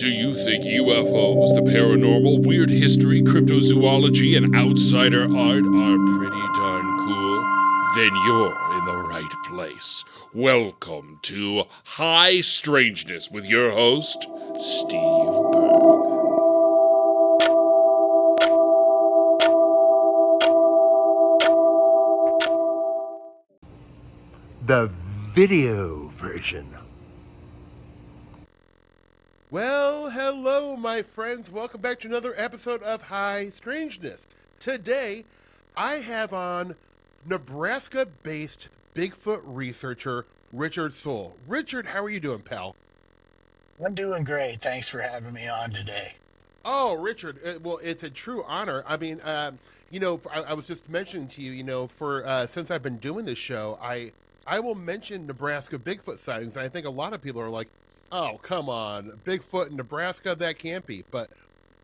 Do you think UFOs, the paranormal, weird history, cryptozoology, and outsider art are pretty darn cool? Then you're in the right place. Welcome to High Strangeness with your host, Steve Berg. The video version. Well, hello, my friends. Welcome back to another episode of High Strangeness. Today, I have on Nebraska-based Bigfoot researcher Richard Soule. Richard, how are you doing, pal? I'm doing great. Thanks for having me on today. Oh, Richard, well, it's a true honor. I mean, I was just mentioning to you, for since I've been doing this show, I will mention Nebraska Bigfoot sightings, and I think a lot of people are like, "Oh, come on, Bigfoot in Nebraska? That can't be." But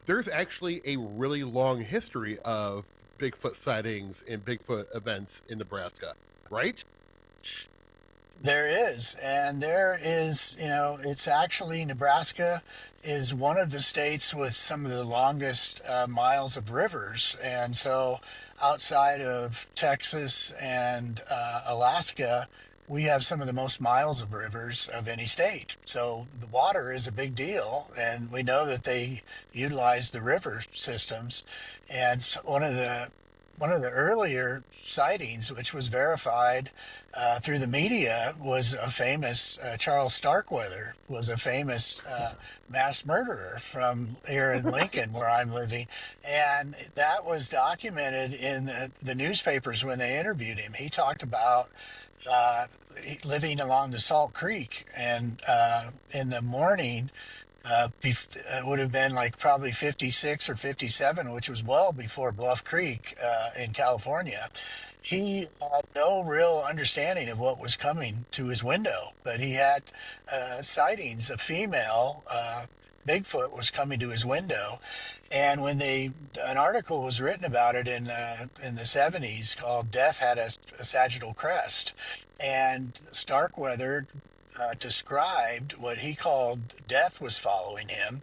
there's actually a really long history of Bigfoot sightings and Bigfoot events in Nebraska, right? There is, and there is, it's actually Nebraska is one of the states with some of the longest miles of rivers. And so outside of Texas and Alaska, we have some of the most miles of rivers of any state. So the water is a big deal, and we know that they utilize the river systems. And one of the earlier sightings, which was verified through the media, was a famous Charles Starkweather was a famous mass murderer from here in Lincoln, where I'm living, and that was documented in the newspapers when they interviewed him. He talked about uh, living along the Salt Creek, and in the morning it would have been like probably 56 or 57, which was well before Bluff Creek in California. He had no real understanding of what was coming to his window, but he had sightings. A female Bigfoot was coming to his window, and when an article was written about it in the 70s called "Death Had a Sagittal Crest," and Starkweather described what he called death was following him,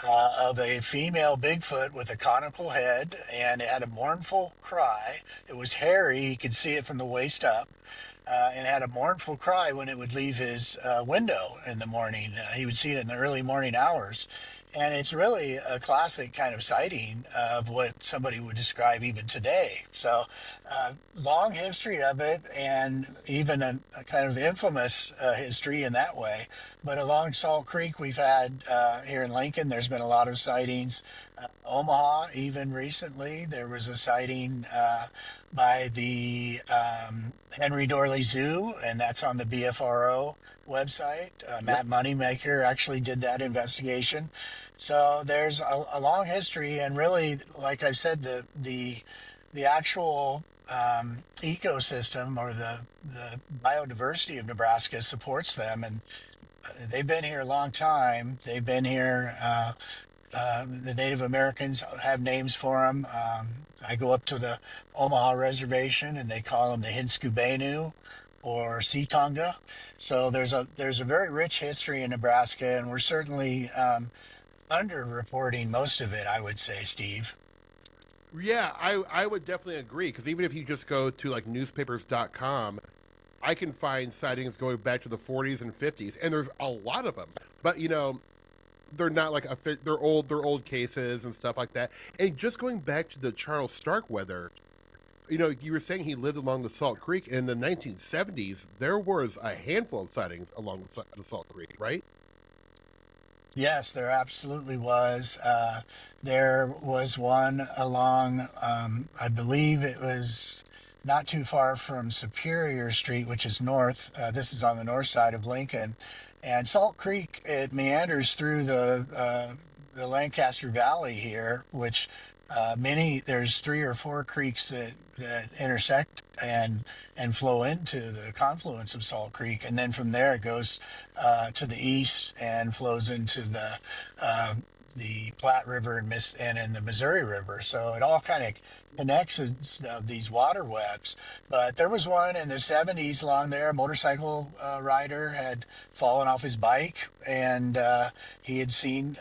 of a female Bigfoot with a conical head, and it had a mournful cry. It was hairy, he could see it from the waist up. And it had a mournful cry when it would leave his window in the morning. He would see it in the early morning hours. And it's really a classic kind of sighting of what somebody would describe even today. So, long history of it, and even a kind of infamous history in that way. But along Salt Creek, we've had here in Lincoln, there's been a lot of sightings. Omaha, even recently, there was a sighting by the Henry Dorley Zoo, and that's on the BFRO website. Yep. Matt Moneymaker actually did that investigation. So there's a long history, and really, like I said, the actual ecosystem, or the biodiversity of Nebraska, supports them, and they've been here a long time. They've been here. The Native Americans have names for them. I go up to the Omaha Reservation, and they call them the Hinskubainu or Seatonga. So there's a very rich history in Nebraska, and we're certainly underreporting most of it, I would say, Steve. Yeah, I would definitely agree, because even if you just go to like newspapers.com, I can find sightings going back to the 40s and 50s, and there's a lot of them. But they're not like they're old cases and stuff like that. And just going back to the Charles Starkweather, you were saying he lived along the Salt Creek in the 1970s. There was a handful of sightings along the Salt Creek, right? Yes, there absolutely was. There was one along, I believe it was not too far from Superior Street, which is north. This is on the north side of Lincoln. And Salt Creek, it meanders through the Lancaster Valley here, which there's three or four creeks that intersect and flow into the confluence of Salt Creek. And then from there it goes to the east and flows into the uh, the Platte River and in the Missouri River. So it all kind of connects these water webs. But there was one in the 70s along there. A motorcycle rider had fallen off his bike, and he had seen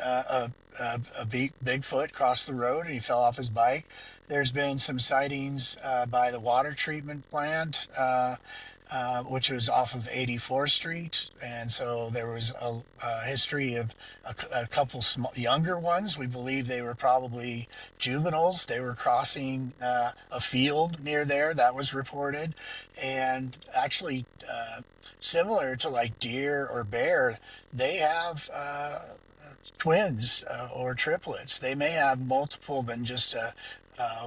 Bigfoot cross the road, and he fell off his bike. There's been some sightings by the water treatment plant, which was off of 84th Street. And so there was a history of a couple younger ones. We believe they were probably juveniles. They were crossing a field near there, that was reported. And actually, similar to like deer or bear, they have twins or triplets. They may have multiple than just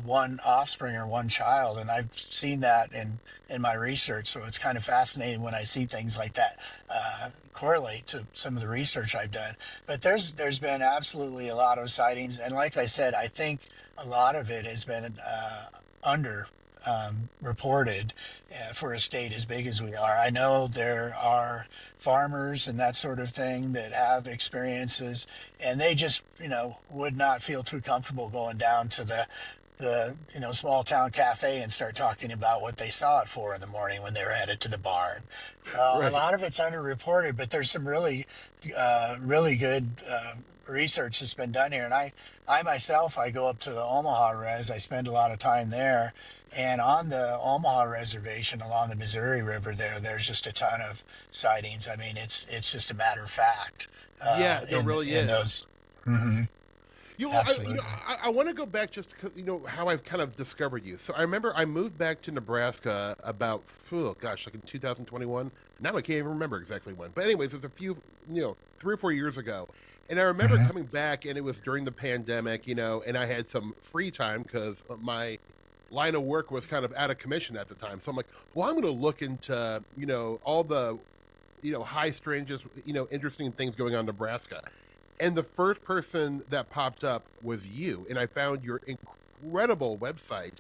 one offspring or one child, and I've seen that in my research. So it's kind of fascinating when I see things like that correlate to some of the research I've done. But there's been absolutely a lot of sightings, and like I said, I think a lot of it has been under reported for a state as big as we are. I know there are farmers and that sort of thing that have experiences, and they just, would not feel too comfortable going down to the small town cafe and start talking about what they saw at 4 in the morning when they were headed to the barn. A Right. lot of it's underreported, but there's some really good research that's been done here. And I myself, I go up to the Omaha Res. I spend a lot of time there. And on the Omaha Reservation along the Missouri River there's just a ton of sightings. I mean, it's just a matter of fact Yeah, there really in is. those. Hmm. Absolutely. I want to go back just to, how I've kind of discovered you. So I remember I moved back to Nebraska about, oh gosh, like in 2021. Now I can't even remember exactly when. But anyways, it was a few, 3 or 4 years ago. And I remember Hmm. coming back, and it was during the pandemic, and I had some free time because my line of work was kind of out of commission at the time. So I'm like, well, I'm going to look into, all the, high strangest, interesting things going on in Nebraska. And the first person that popped up was you. And I found your incredible website,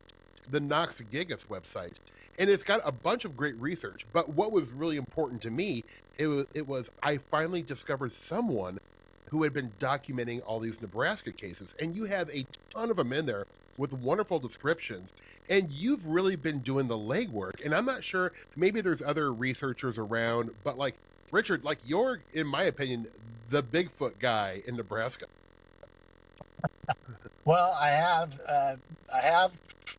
the Knox Gigas website. And it's got a bunch of great research. But what was really important to me, it was I finally discovered someone who had been documenting all these Nebraska cases. And you have a ton of them in there with wonderful descriptions. And you've really been doing the legwork. And I'm not sure, maybe there's other researchers around, but like Richard, like you're, in my opinion, the Bigfoot guy in Nebraska. Well, I have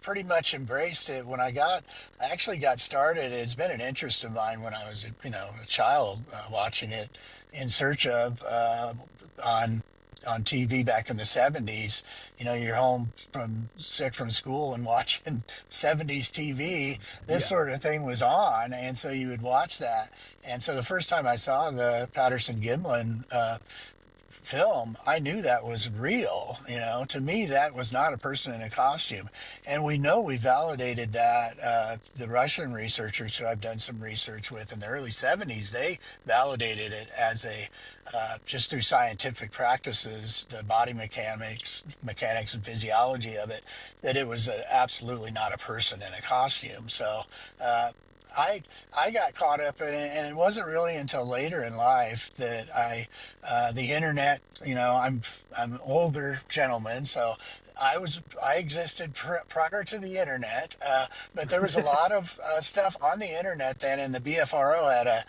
pretty much embraced it. I actually got started. It's been an interest of mine when I was, a child, watching it in search of on on TV back in the 70s. You're home from sick from school and watching 70s TV. This Yeah. sort of thing was on, and so you would watch that. And so the first time I saw the Patterson Gimlin film, I knew that was real. To me, that was not a person in a costume. And we know we validated that. The Russian researchers who I've done some research with in the early 70s, they validated it as just through scientific practices, the body mechanics and physiology of it, that it was absolutely not a person in a costume. So, I I got caught up in it, and it wasn't really until later in life that the internet. I'm an older gentleman, so I existed prior to the internet, but there was a lot of stuff on the internet then, and the BFRO had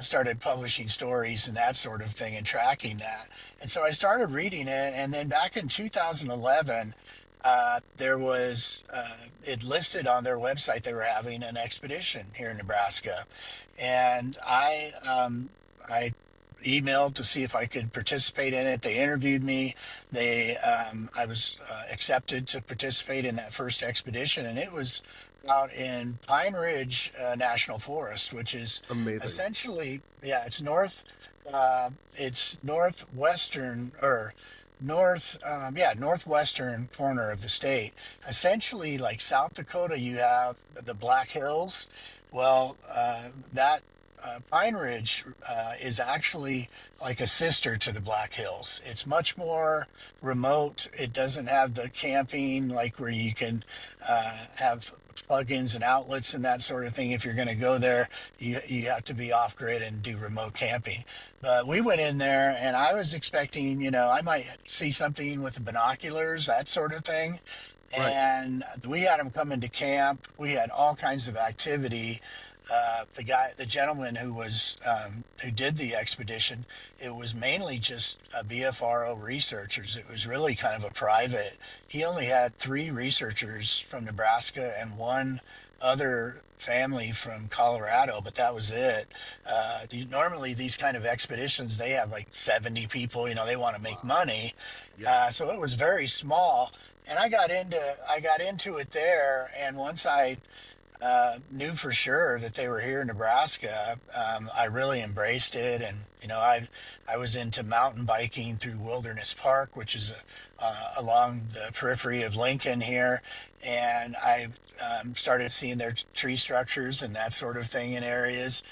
started publishing stories and that sort of thing and tracking that, and so I started reading it, and then back in 2011. There was it listed on their website they were having an expedition here in Nebraska, and I emailed to see if I could participate in it. They interviewed me. I was accepted to participate in that first expedition, and it was out in Pine Ridge National Forest, which is Amazing. essentially, yeah, it's northwestern or northwestern corner of the state. Essentially, like South Dakota, you have the Black Hills. Well, that Pine Ridge is actually like a sister to the Black Hills. It's much more remote. It doesn't have the camping like where you can have plugins and outlets and that sort of thing. If you're going to go there, you have to be off grid and do remote camping. But we went in there, and I was expecting, I might see something with the binoculars, that sort of thing. Right. And we had them come into camp. We had all kinds of activity. The gentleman who did the expedition, it was mainly just BFRO researchers. It was really kind of a private. He only had three researchers from Nebraska and one other family from Colorado, but that was it. Normally, these kind of expeditions, they have like 70 people. They want to make Wow. money, Yeah. so it was very small. And I got into it there, and once I knew for sure that they were here in Nebraska, I really embraced it. And I was into mountain biking through Wilderness Park, which is along the periphery of Lincoln here, and I started seeing their tree structures and that sort of thing in areas.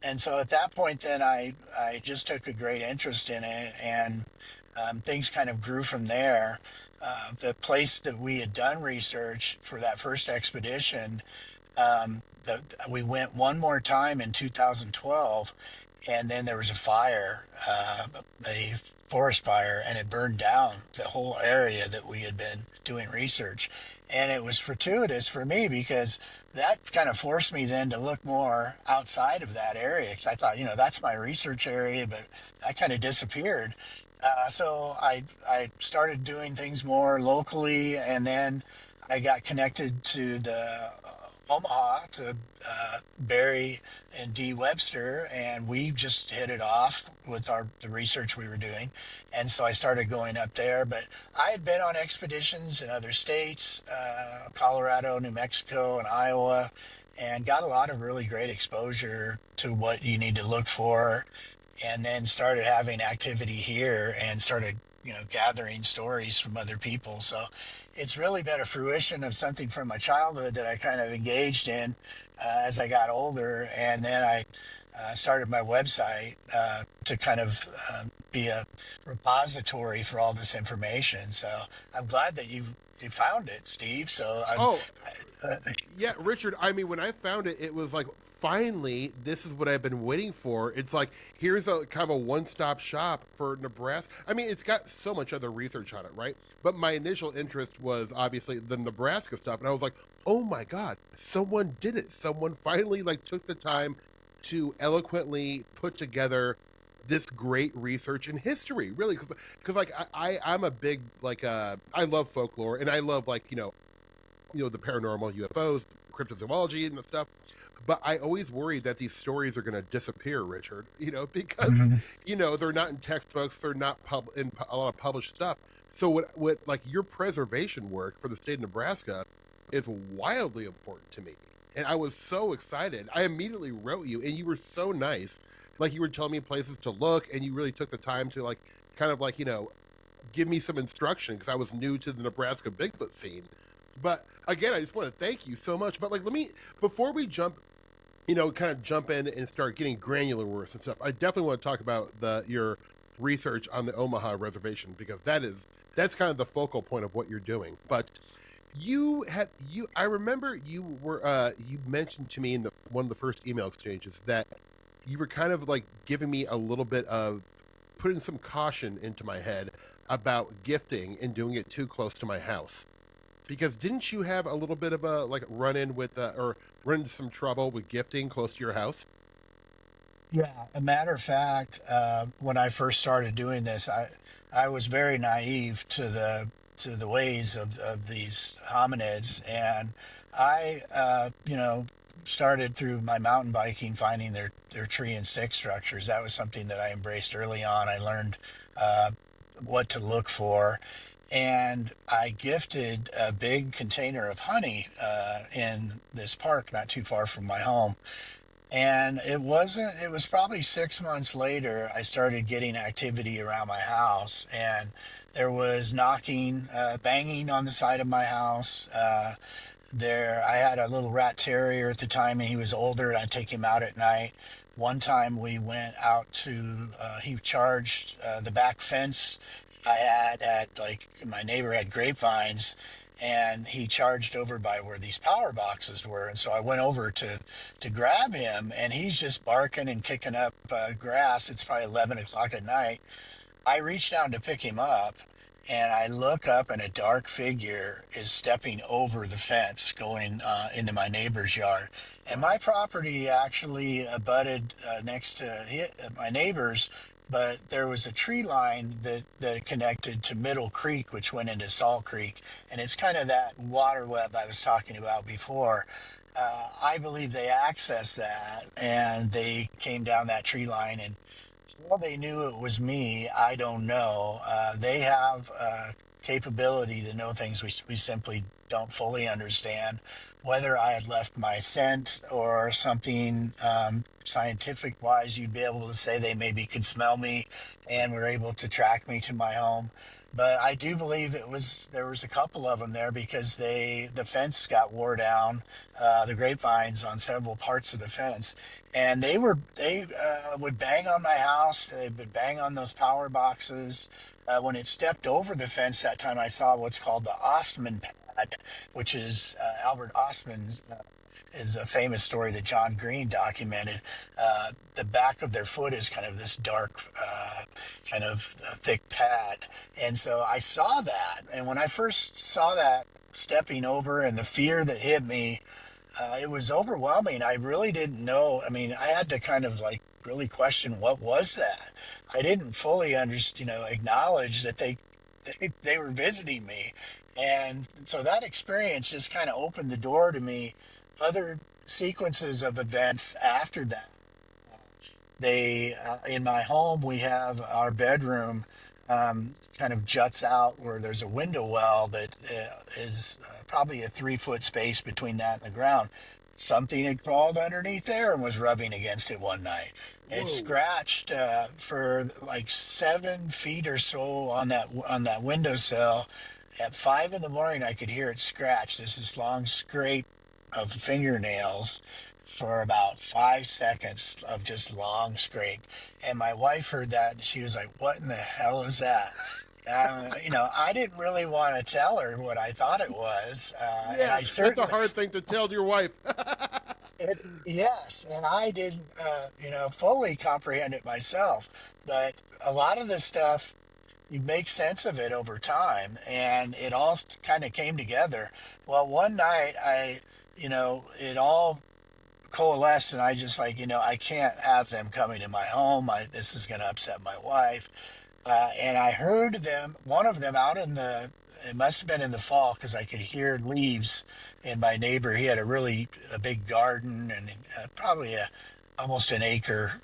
And so at that point, then I just took a great interest in it, and things kind of grew from there. The place that we had done research for that first expedition, we went one more time in 2012, and then there was a fire, a forest fire, and it burned down the whole area that we had been doing research. And it was fortuitous for me because that kind of forced me then to look more outside of that area, because I thought, that's my research area, but that kind of disappeared. So I started doing things more locally, and then I got connected to the Omaha, to Barry and Dee Webster, and we just hit it off with the research we were doing. And so I started going up there. But I had been on expeditions in other states, Colorado, New Mexico, and Iowa, and got a lot of really great exposure to what you need to look for, and then started having activity here and started gathering stories from other people. So it's really been a fruition of something from my childhood that I kind of engaged in as I got older. And then I started my website to kind of be a repository for all this information. So I'm glad that you found it, Steve. So Oh, I, yeah, Richard. I mean, when I found it, it was like finally, this is what I've been waiting for. It's like here's a kind of a one-stop shop for Nebraska. I mean, it's got so much other research on it, right? But my initial interest was obviously the Nebraska stuff, and I was like, oh my God, someone did it. Someone finally like took the time to eloquently put together this great research in history, really, because like I'm a big like I love folklore and I love like the paranormal, UFOs, cryptozoology and stuff. But I always worry that these stories are going to disappear, Richard. Because Mhm. they're not in textbooks, they're not in a lot of published stuff. So what like your preservation work for the state of Nebraska is wildly important to me, and I was so excited. I immediately wrote you, and you were so nice. Like you were telling me places to look, and you really took the time to like kind of like give me some instruction because I was new to the Nebraska Bigfoot scene. But again, I just want to thank you so much. But like, let me before we jump, kind of jump in and start getting granular with us and stuff. I definitely want to talk about your research on the Omaha reservation because that's kind of the focal point of what you're doing. But I remember you mentioned to me in one of the first email exchanges that you were kind of like giving me a little bit of putting some caution into my head about gifting and doing it too close to my house. Because didn't you have a little bit of a like run in with or run into some trouble with gifting close to your house? Yeah, a matter of fact, when I first started doing this, I was very naive to the ways of these hominids, and I started through my mountain biking finding their tree and stick structures. That was something that I embraced early on. I learned uh, what to look for, and I gifted a big container of honey in this park not too far from my home. And it was probably 6 months later, I started getting activity around my house, and there was knocking, banging on the side of my house. I had a little rat terrier at the time, and he was older, and I'd take him out at night. One time we went out he charged the back fence I had at, like, my neighbor had grapevines, and he charged over by where these power boxes were. And so I went over to grab him, and he's just barking and kicking up grass. It's probably 11 o'clock at night. I reach down to pick him up, and I look up, and a dark figure is stepping over the fence going into my neighbor's yard. And my Wow. property actually abutted next to my neighbor's, but there was a tree line that connected to Middle Creek, which went into Salt Creek. And it's kind of that water web I was talking about before. I believe they accessed that, and they came down that tree line, and well, they knew it was me. I don't know. They have capability to know things we simply don't fully understand. Whether I had left my scent or something scientific wise, you'd be able to say they maybe could smell me and were able to track me to my home. But I do believe there was a couple of them there because the fence got wore down, the grapevines on several parts of the fence, and they would bang on my house. They would bang on those power boxes. When it stepped over the fence that time, I saw what's called the Ostman pad, which is Albert Ostman's. Is a famous story that John Green documented. The back of their foot is kind of this dark, kind of thick pad. And so I saw that. And when I first saw that stepping over and the fear that hit me, it was overwhelming. I really didn't know. I mean, I had to kind of like really question what was that. I didn't fully understand, acknowledge that they were visiting me, and so that experience just kind of opened the door to me. Other sequences of events after that, they in my home we have our bedroom kind of juts out where there's a window well that is probably a 3 foot space between that and the ground. Something had crawled underneath there and was rubbing against it one night. It Whoa. scratched for like 7 feet or so on that windowsill. At 5 in the morning, I could hear it scratch. There's this long scrape of fingernails for about 5 seconds of just long scrape. And my wife heard that and she was like, "What in the hell is that?" I didn't really want to tell her what I thought it was. And Yeah, I that's a certainly, hard thing to tell your wife. yes, and I didn't, fully comprehend it myself. But a lot of this stuff, you make sense of it over time, and it all kind of came together. Well, one night it all coalesced, and I just like, I can't have them coming to my home. This is going to upset my wife. And I heard one of them out it must have been in the fall because I could hear leaves in my neighbor. He had a big garden and probably almost an acre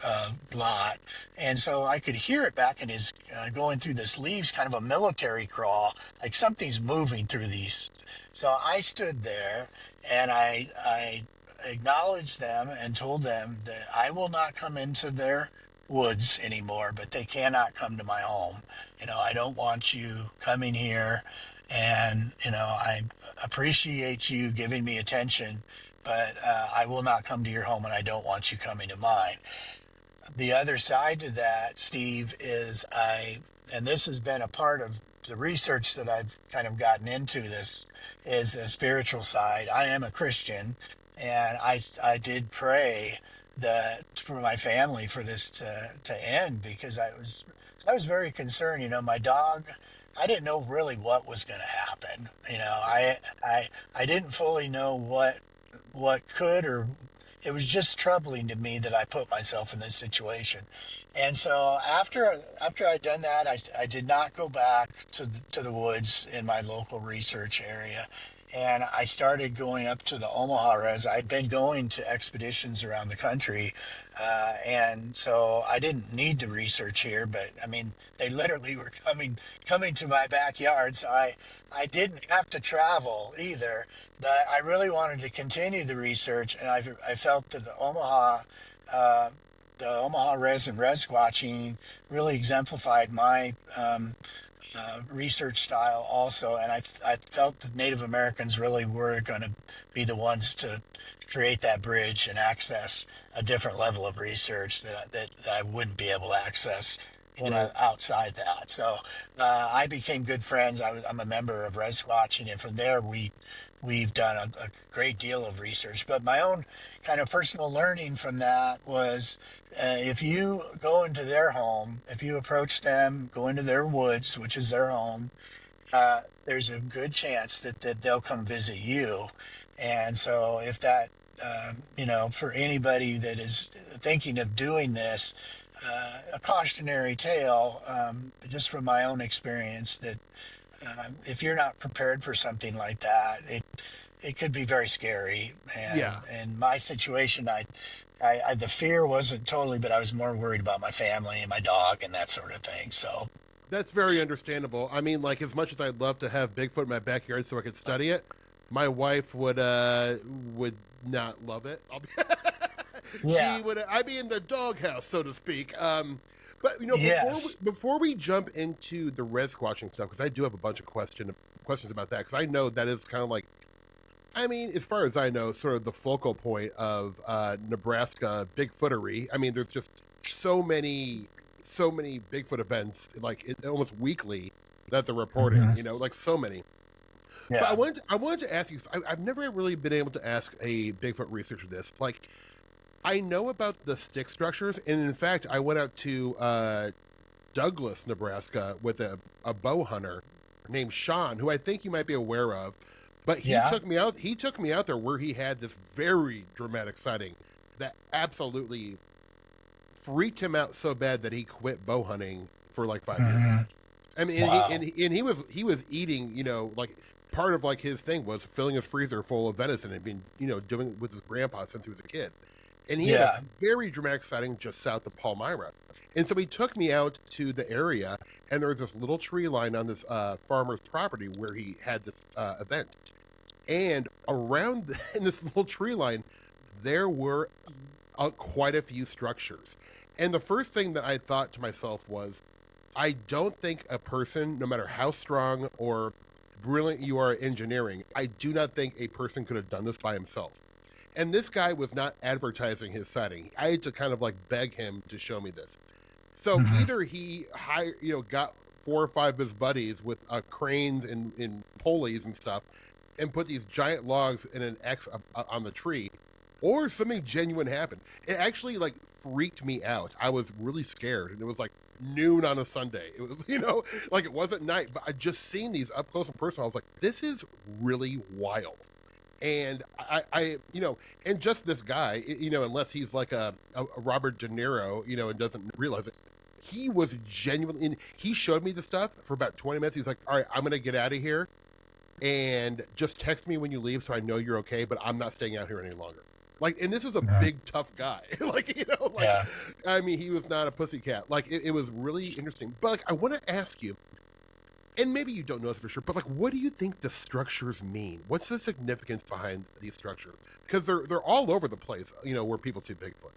lot. And so I could hear it back in his going through this leaves, kind of a military crawl, like something's moving through these. So I stood there and I acknowledged them and told them that I will not come into their woods anymore, but they cannot come to my home. I don't want you coming here, and I appreciate you giving me attention, but I will not come to your home, and I don't want you coming to mine. The other side to that, Steve, is and this has been a part of the research that I've kind of gotten into this, is a spiritual side. I am a Christian, and I did pray that for my family for this to end because I was very concerned. My dog, I didn't know really what was going to happen. I didn't fully know what could or it was just troubling to me that I put myself in this situation. And so after I'd done that, I did not go back to the woods in my local research area. And I started going up to the Omaha res. I'd been going to expeditions around the country. And so I didn't need to research here, but I mean, they literally were coming to my backyard. So I didn't have to travel either, but I really wanted to continue the research, and I felt that uh, the Omaha res and res squatching really exemplified my research style also, and I felt that Native Americans really were going to be the ones to create that bridge and access a different level of research that I wouldn't be able to access Right. outside that. So I became good friends. I'm a member of Res Watching, and from there we've done a great deal of research. But my own kind of personal learning from that was if you go into their home, if you approach them, go into their woods, which is their home, there's a good chance that they'll come visit you. And so if that, for anybody that is thinking of doing this, a cautionary tale, just from my own experience, that if you're not prepared for something like that, it could be very scary. Yeah. And in my situation, the fear wasn't totally, but I was more worried about my family and my dog and that sort of thing. So That's very understandable. I mean, like as much as I'd love to have Bigfoot in my backyard so I could study it, my wife would not love it. yeah, She would. I'd be in the doghouse, so to speak. But yes. before we jump into the red squatching stuff, because I do have a bunch of questions about that, because I know that is kind of like, I mean, as far as I know, sort of the focal point of Nebraska Bigfootery. I mean, there's just so many, so many Bigfoot events, like almost weekly, that they're reporting. Hmm. Like so many. But Yeah. I wanted to ask you. I've never really been able to ask a Bigfoot researcher this. Like, I know about the stick structures, and in fact, I went out to Douglas, Nebraska, with a bow hunter named Sean, who I think you might be aware of. But he Yeah. took me out. He took me out there where he had this very dramatic sighting that absolutely freaked him out so bad that he quit bow hunting for like 5 years. Hmm. I mean, Wow. and he was eating, like part of like his thing was filling his freezer full of venison and been, doing it with his grandpa since he was a kid. And he had a Yeah. very dramatic sighting just south of Palmyra. And so he took me out to the area, and there was this little tree line on this farmer's property where he had this event. And around in this little tree line, there were quite a few structures. And the first thing that I thought to myself was, I don't think a person, no matter how strong or brilliant you are at engineering, I do not think a person could have done this by himself. And this guy was not advertising his sighting. I had to kind of like beg him to show me this. So Hmm. either he hired, got 4 or 5 of his buddies with cranes and pulleys and stuff, and put these giant logs in an X on the tree, or something genuine happened. It actually like freaked me out. I was really scared, and it was like noon on a Sunday. It was, like it wasn't night, but I just seen these up close and personal. I was like, this is really wild. And and just this guy, unless he's like a Robert De Niro, and doesn't realize it, he was genuinely, and he showed me the stuff for about 20 minutes. He's like, all right, I'm going to get out of here and just text me when you leave so I know you're okay, but I'm not staying out here any longer. Like, and this is a Hmm. big, tough guy. Like, Yeah. I mean, he was not a pussycat. Like, it was really interesting. But, like, I want to ask you, and maybe you don't know this for sure, but, like, what do you think the structures mean? What's the significance behind these structures? Because they're all over the place, where people see Bigfoot.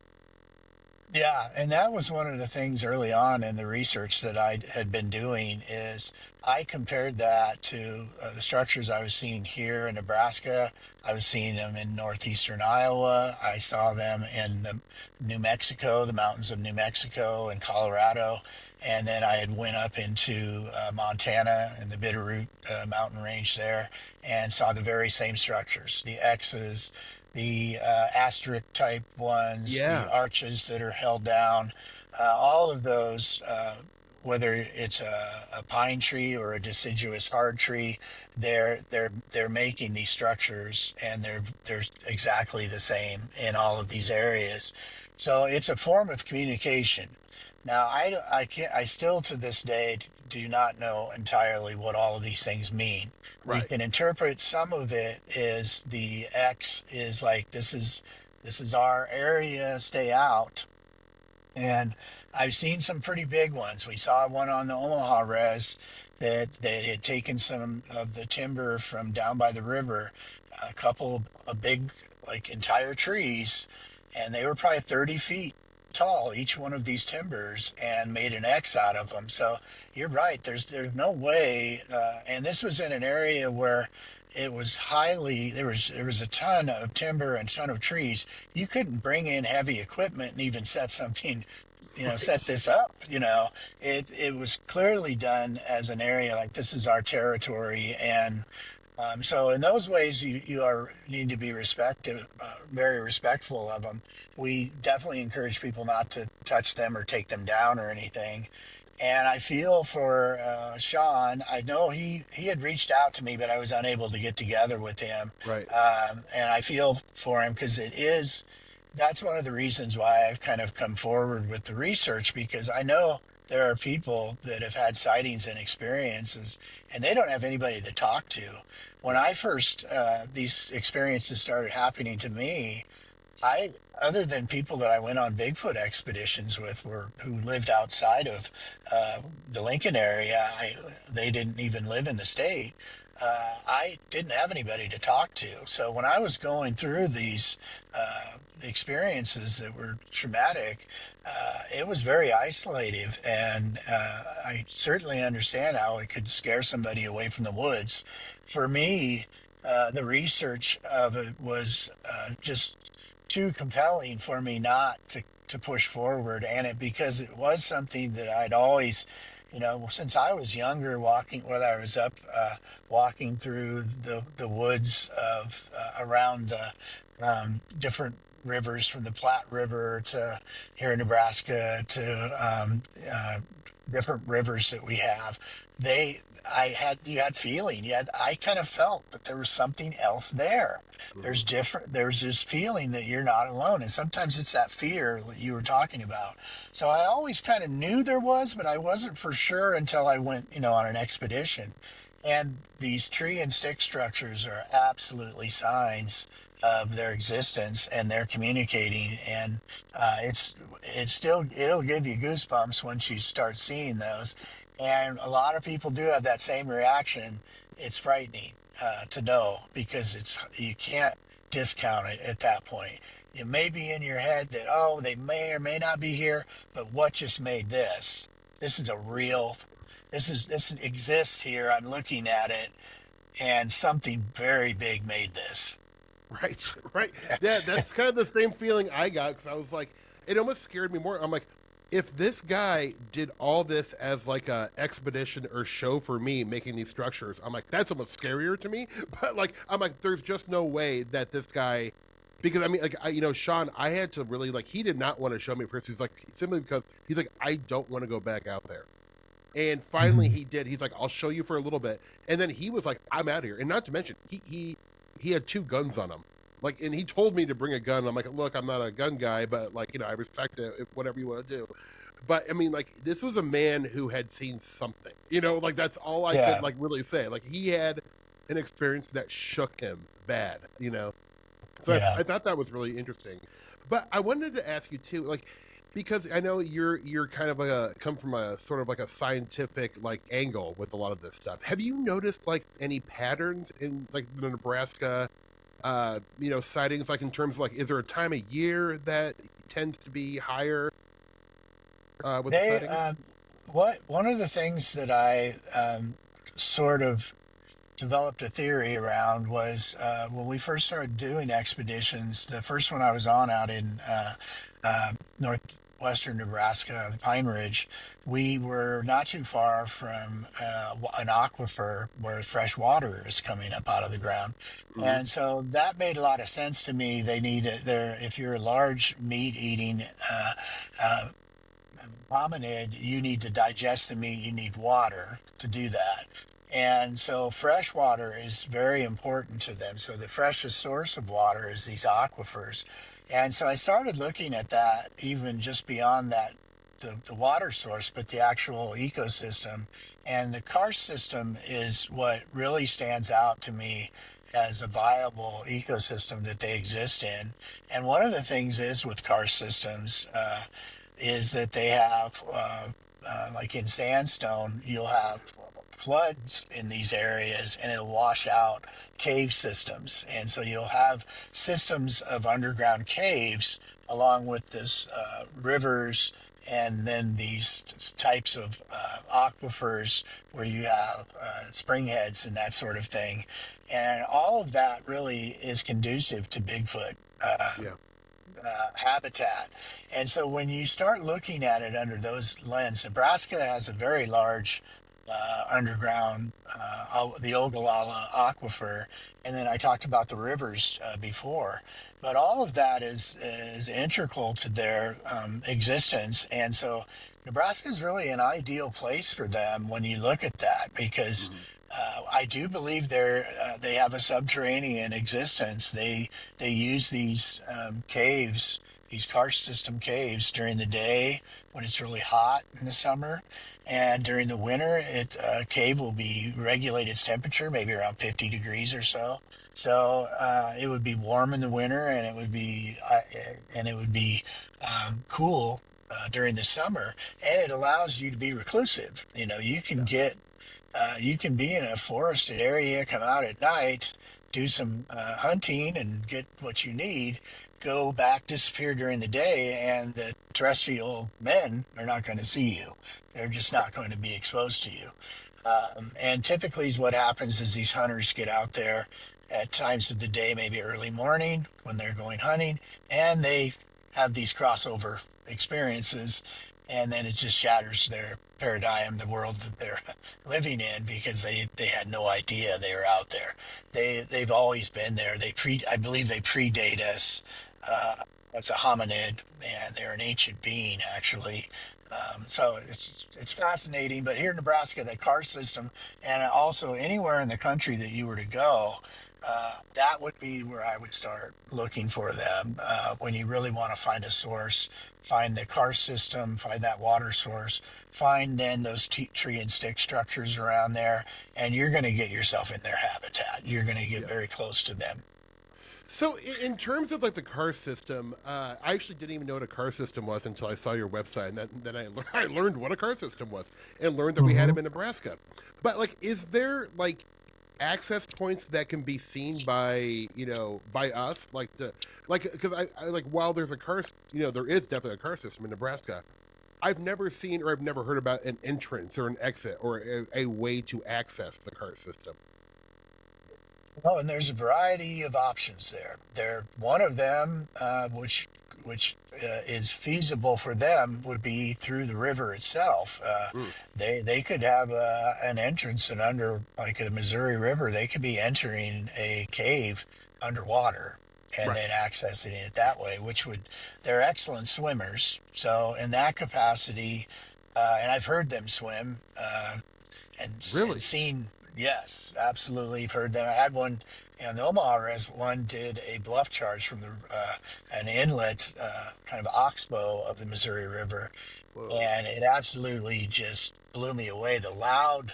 Yeah, and that was one of the things early on in the research that I had been doing is I compared that to the structures I was seeing here in Nebraska. I was seeing them in northeastern Iowa. I saw them in New Mexico, the mountains of New Mexico and Colorado, and then I had went up into Montana and the Bitterroot mountain range there and saw the very same structures, the X's, the asterisk type ones, the Yeah. arches that are held down, all of those, whether it's a pine tree or a deciduous hard tree, they're making these structures, and they're exactly the same in all of these areas. So it's a form of communication. Now, I can't, I still to this day do not know entirely what all of these things mean. We Right. can interpret some of it as the X is like, this is our area, stay out. And I've seen some pretty big ones. We saw one on the Omaha res that had taken some of the timber from down by the river, a couple of big, like entire trees, and they were probably 30 feet tall, each one of these timbers, and made an X out of them. So you're right. There's no way, and this was in an area where it was highly there was a ton of timber and ton of trees. You couldn't bring in heavy equipment and even set something set Right. this up. It was clearly done as an area like this is our territory, and so in those ways, you are need to be very respectful of them. We definitely encourage people not to touch them or take them down or anything. And I feel for Sean. I know he had reached out to me, but I was unable to get together with him. Right. And I feel for him because that's one of the reasons why I've kind of come forward with the research, because I know there are people that have had sightings and experiences and they don't have anybody to talk to. When Yeah. I first, these experiences started happening to me, I, other than people that I went on Bigfoot expeditions with, who lived outside of the Lincoln area, they didn't even live in the state. I didn't have anybody to talk to. So when I was going through these experiences that were traumatic, it was very isolative, and I certainly understand how it could scare somebody away from the woods. For me, the research of it was just too compelling for me not to push forward, and it because it was something that I'd always, since I was younger, walking whether I was up walking through the woods of around the different rivers, from the Platte River to here in Nebraska to different rivers that we have. They I had you had feeling. I kind of felt that there was something else there. Hmm. There's this feeling that you're not alone. And sometimes it's that fear that you were talking about. So I always kind of knew there was, but I wasn't for sure until I went, on an expedition. And these tree and stick structures are absolutely signs of their existence, and they're communicating. And it'll give you goosebumps once you start seeing those. And a lot of people do have that same reaction. It's frightening to know, because you can't discount it at that point. It may be in your head that, oh, they may or may not be here, but what just made this? This is a real. This exists here. I'm looking at it, and something very big made this. Right. Right. Yeah, that's kind of the same feeling I got because I was like, it almost scared me more. I'm like, if this guy did all this as like a expedition or show for me making these structures, I'm like, that's almost scarier to me. But like, I'm like, there's just no way that this guy, because I mean, like, Sean, I had to really like, he did not want to show me first. He's like, simply because he's like, I don't want to go back out there. And finally, Mhm. he did. He's like, "I'll show you for a little bit," and then he was like, "I'm out of here." And not to mention, he had two guns on him. Like, and he told me to bring a gun. I'm like, "Look, I'm not a gun guy, but like, I respect it. Whatever you want to do." But I mean, like, this was a man who had seen something. Like that's all I could Yeah, like really say. Like, he had an experience that shook him bad. So yeah. I thought that was really interesting. But I wanted to ask you too, like, because I know you're kind of come from a sort of like a scientific like angle with a lot of this stuff. Have you noticed like any patterns in like the Nebraska sightings, like in terms of like is there a time of year that tends to be higher with the They sightings? what one of the things that I sort of developed a theory around was when we first started doing expeditions. The first one I was on out in northwestern Nebraska, the Pine Ridge, we were not too far from an aquifer where fresh water is coming up out of the ground. Hmm. And so that made a lot of sense to me. They need it there. If you're a large meat eating uh, hominid, you need to digest the meat, you need water to do that. And so fresh water is very important to them. So the freshest source of water is these aquifers. And so I started looking at that, even just beyond that, the water source, but the actual ecosystem. And the karst system is what really stands out to me as a viable ecosystem that they exist in. And one of the things is with karst systems, is that they have, like in sandstone, you'll have floods in these areas and it'll wash out cave systems. And so you'll have systems of underground caves along with this rivers, and then these types of aquifers where you have spring heads and that sort of thing. And all of that really is conducive to Bigfoot. Yeah. habitat. And so when you start looking at it under those lens, Nebraska has a very large underground, the Ogallala aquifer, and then I talked about the rivers before. But all of that is integral to their existence, and so Nebraska is really an ideal place for them when you look at that because. Mhm. I do believe they have a subterranean existence. They use these caves, these karst system caves during the day when it's really hot in the summer, and during the winter, cave will be regulate its temperature, maybe around 50 degrees or so. So it would be warm in the winter, and it would be cool during the summer, and it allows you to be reclusive. You know, Yeah. you can be in a forested area, come out at night, do some hunting and get what you need, go back, disappear during the day, and the terrestrial men are not going to see you. They're just Right. not going to be exposed to you. And typically, what happens is these hunters get out there at times of the day, maybe early morning when they're going hunting, and they have these crossover experiences, and then it just shatters their paradigm, the world that they're living in, because they had no idea they were out there. They've always been there. I believe they predate us uh, as a hominid, and they're an ancient being actually. So it's fascinating. But here in Nebraska, the car system, and also anywhere in the country that you were to go, that would be where I would start looking for them when you really want to find a source. Find the car system, find that water source, find then those tree and stick structures around there, and you're going to get yourself in their habitat. You're going to get Yeah. very close to them. So, in terms of like the car system, I actually didn't even know what a car system was until I saw your website, and then I learned what a car system was, and learned that we had Hmm. them in Nebraska. But like, is there like access points that can be seen by by us, like the like because I like while there's a car, there is definitely a car system in Nebraska. I've never seen or I've never heard about an entrance or an exit or a way to access the car system. Oh, and there's a variety of options there. One of them, which is feasible for them, would be through the river itself. Mm, They could have an entrance, and under like the Missouri River, they could be entering a cave underwater and right. then accessing it that way, which would they're excellent swimmers. So in that capacity, and I've heard them swim. And Really? seen, yes, absolutely heard that. I had one in Omaha as one did a bluff charge from an inlet, kind of oxbow of the Missouri River, Whoa. and it absolutely just blew me away. The loud,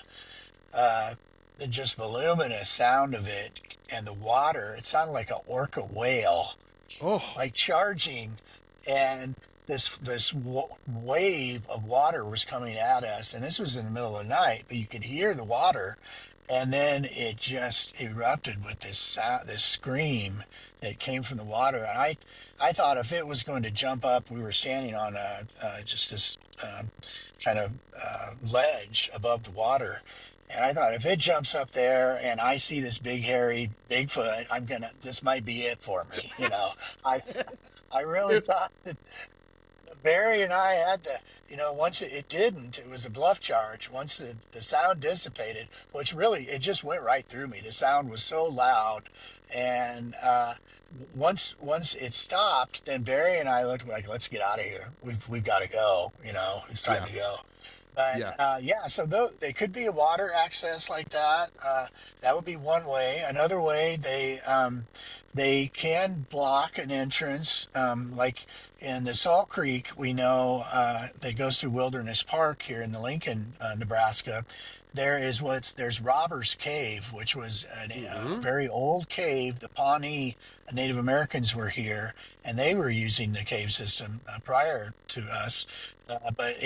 uh, the just voluminous sound of it, and the water. It sounded like an orca whale Oh, like charging, and this wave of water was coming at us, and this was in the middle of the night, but you could hear the water, and then it just erupted with this sound, this scream that came from the water. And I thought if it was going to jump up, we were standing on just this kind of ledge above the water. And I thought if it jumps up there and I see this big hairy Bigfoot, this might be it for me. I, I really it, thought that Barry and I had to, once it didn't, it was a bluff charge. Once the sound dissipated, which really, it just went right through me. The sound was so loud. And once it stopped, then Barry and I looked like, let's get out of here. We've got to go. It's time yeah, to go. But yeah. yeah, so they could be a water access like that. That would be one way. Another way, they can block an entrance, like in the Salt Creek. We know that goes through Wilderness Park here in the Lincoln, Nebraska. There's Robbers Cave, which was a Mm-hmm. very old cave. The Pawnee Native Americans were here, and they were using the cave system prior to us. But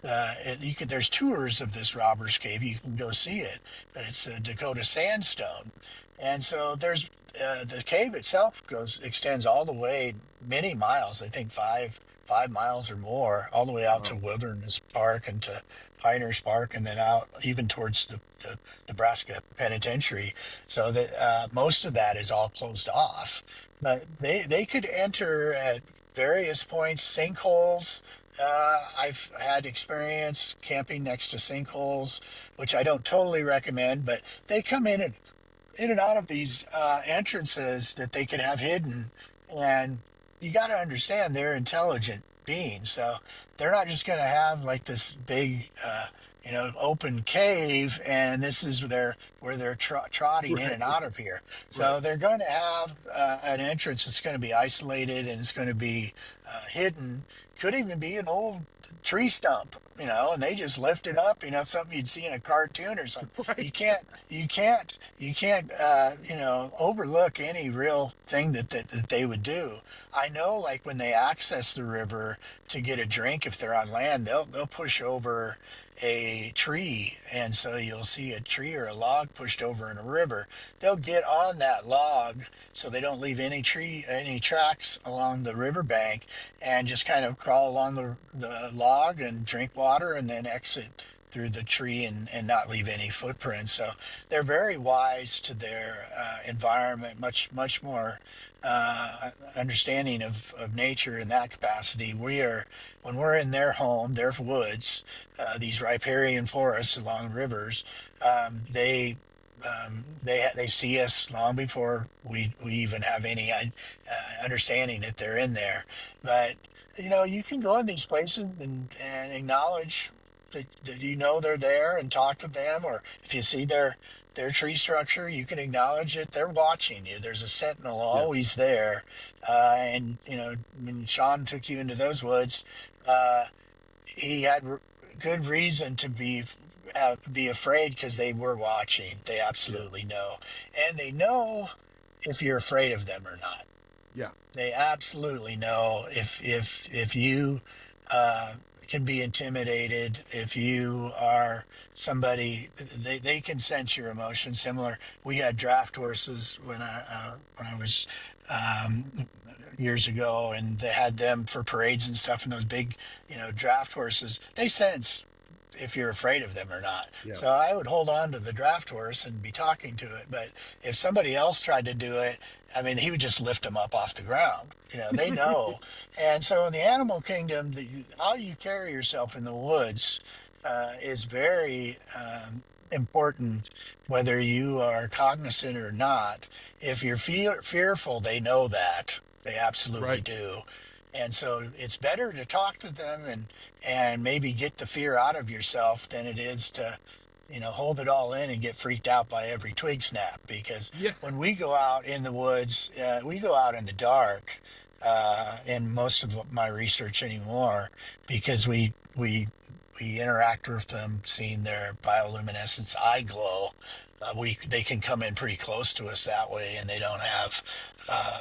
there's tours of this Robbers Cave. You can go see it, but it's a Dakota sandstone, and so the cave itself extends all the way many miles. I think 5 5 miles or more, all the way out to Wow. Wilderness Park and to Pinehurst Park, and then out even towards the Nebraska Penitentiary. So that most of that is all closed off. But they could enter at various points, sinkholes. I've had experience camping next to sinkholes, which I don't totally recommend, but they come in and out of these entrances that they can have hidden. And you got to understand they're intelligent beings. So they're not just going to have like this big, open cave, and this is where they're trotting in and Right. out of here. Right. So they're going to have an entrance that's going to be isolated and it's going to be hidden. Could even be an old tree stump, and they just lift it up, something you'd see in a cartoon or something. You Right. can't, overlook any real thing that they would do. I know, like when they access the river to get a drink, if they're on land, they'll push over a tree, and so you'll see a tree or a log pushed over in a river. They'll get on that log so they don't leave any tracks along the riverbank, and just kind of crawl along the log and drink water and then exit through the tree and not leave any footprints. So they're very wise to their environment, much more understanding of nature in that capacity. When we're in their home, their woods, these riparian forests along rivers, they see us long before we even have any understanding that they're in there. But you can go in these places and acknowledge that they're there and talk to them, or if you see their tree structure, you can acknowledge it. They're watching you. There's a sentinel Yeah. always there. And when Sean took you into those woods, uh, he had good reason to be afraid because they were watching. They Yeah. absolutely know, and they know if you're afraid of them or not. Yeah. They absolutely know if you uh, can be intimidated, if you are somebody, they can sense your emotions. Similar, we had draft horses when I was um, years ago, and they had them for parades and stuff, and those big, draft horses. They sense if you're afraid of them or not. Yeah. So I would hold on to the draft horse and be talking to it. But if somebody else tried to do it, I mean, he would just lift them up off the ground. They know. And so in the animal kingdom, how you carry yourself in the woods is very important, whether you are cognizant or not. If you're fearful, they know that. They absolutely Right. do. And so it's better to talk to them and maybe get the fear out of yourself than it is to hold it all in and get freaked out by every twig snap. Because Yeah. when we go out in the woods, we go out in the dark in most of my research anymore, because we interact with them, seeing their bioluminescence eye glow. They can come in pretty close to us that way, and they don't have uh,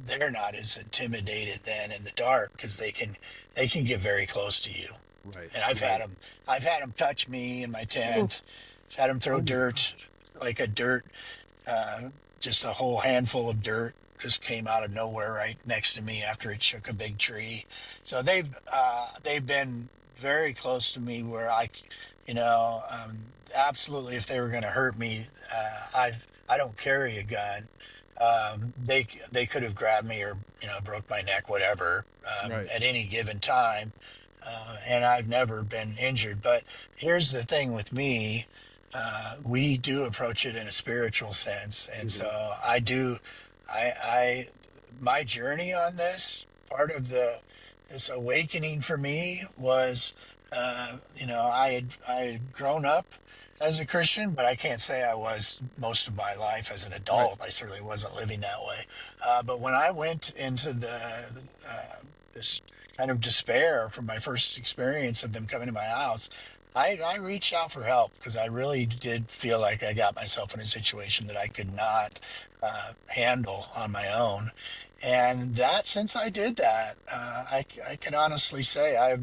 they're not as intimidated then in the dark, because they can get very close to you. Right. And Right. I've had them touch me in my Oh, tent. I've had them throw oh my dirt, gosh. like a dirt, just a whole handful of dirt just came out of nowhere right next to me after it shook a big tree. So they've been very close to me, where absolutely, if they were going to hurt me, I don't carry a gun. They could have grabbed me, or broke my neck, whatever, Right. at any given time, and I've never been injured. But here's the thing with me: we do approach it in a spiritual sense, and Hmm. so I do. I my journey on this, part of this awakening for me was, I had grown up as a Christian, but I can't say I was most of my life as an Right. adult. I certainly wasn't living that way. But when I went into this kind of despair from my first experience of them coming to my house, I reached out for help, because I really did feel like I got myself in a situation that I could not handle on my own. And that, since I did that, I can honestly say I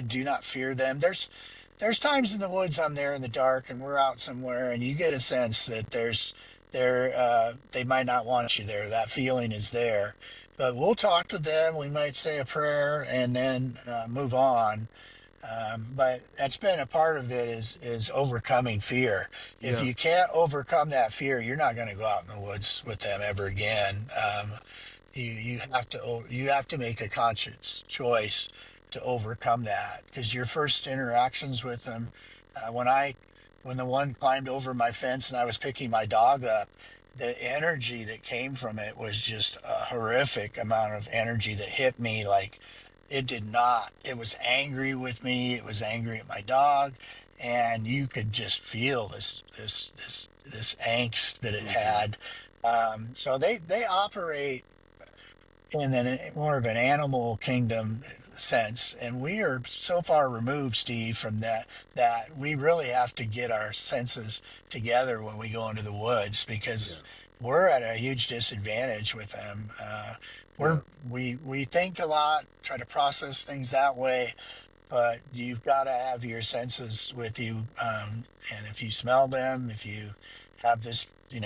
do not fear them. There's times in the woods I'm there in the dark and we're out somewhere, and you get a sense that they might not want you there. That feeling is there, but we'll talk to them. We might say a prayer and then move on. But that's been a part of it is overcoming fear. If Yeah. you can't overcome that fear, you're not going to go out in the woods with them ever again. You have to make a conscious choice to overcome that, because your first interactions with them, when the one climbed over my fence and I was picking my dog up, the energy that came from it was just a horrific amount of energy that hit me. Like, it did not, it was angry with me, it was angry at my dog, and you could just feel this angst that it Hmm. had. So they operate in more of an animal kingdom sense, and we are so far removed, Steve, from that we really have to get our senses together when we go into the woods, because Yeah. we're at a huge disadvantage with them. Yeah. We think a lot, try to process things that way, but you've got to have your senses with you. And if you smell them, if you have this,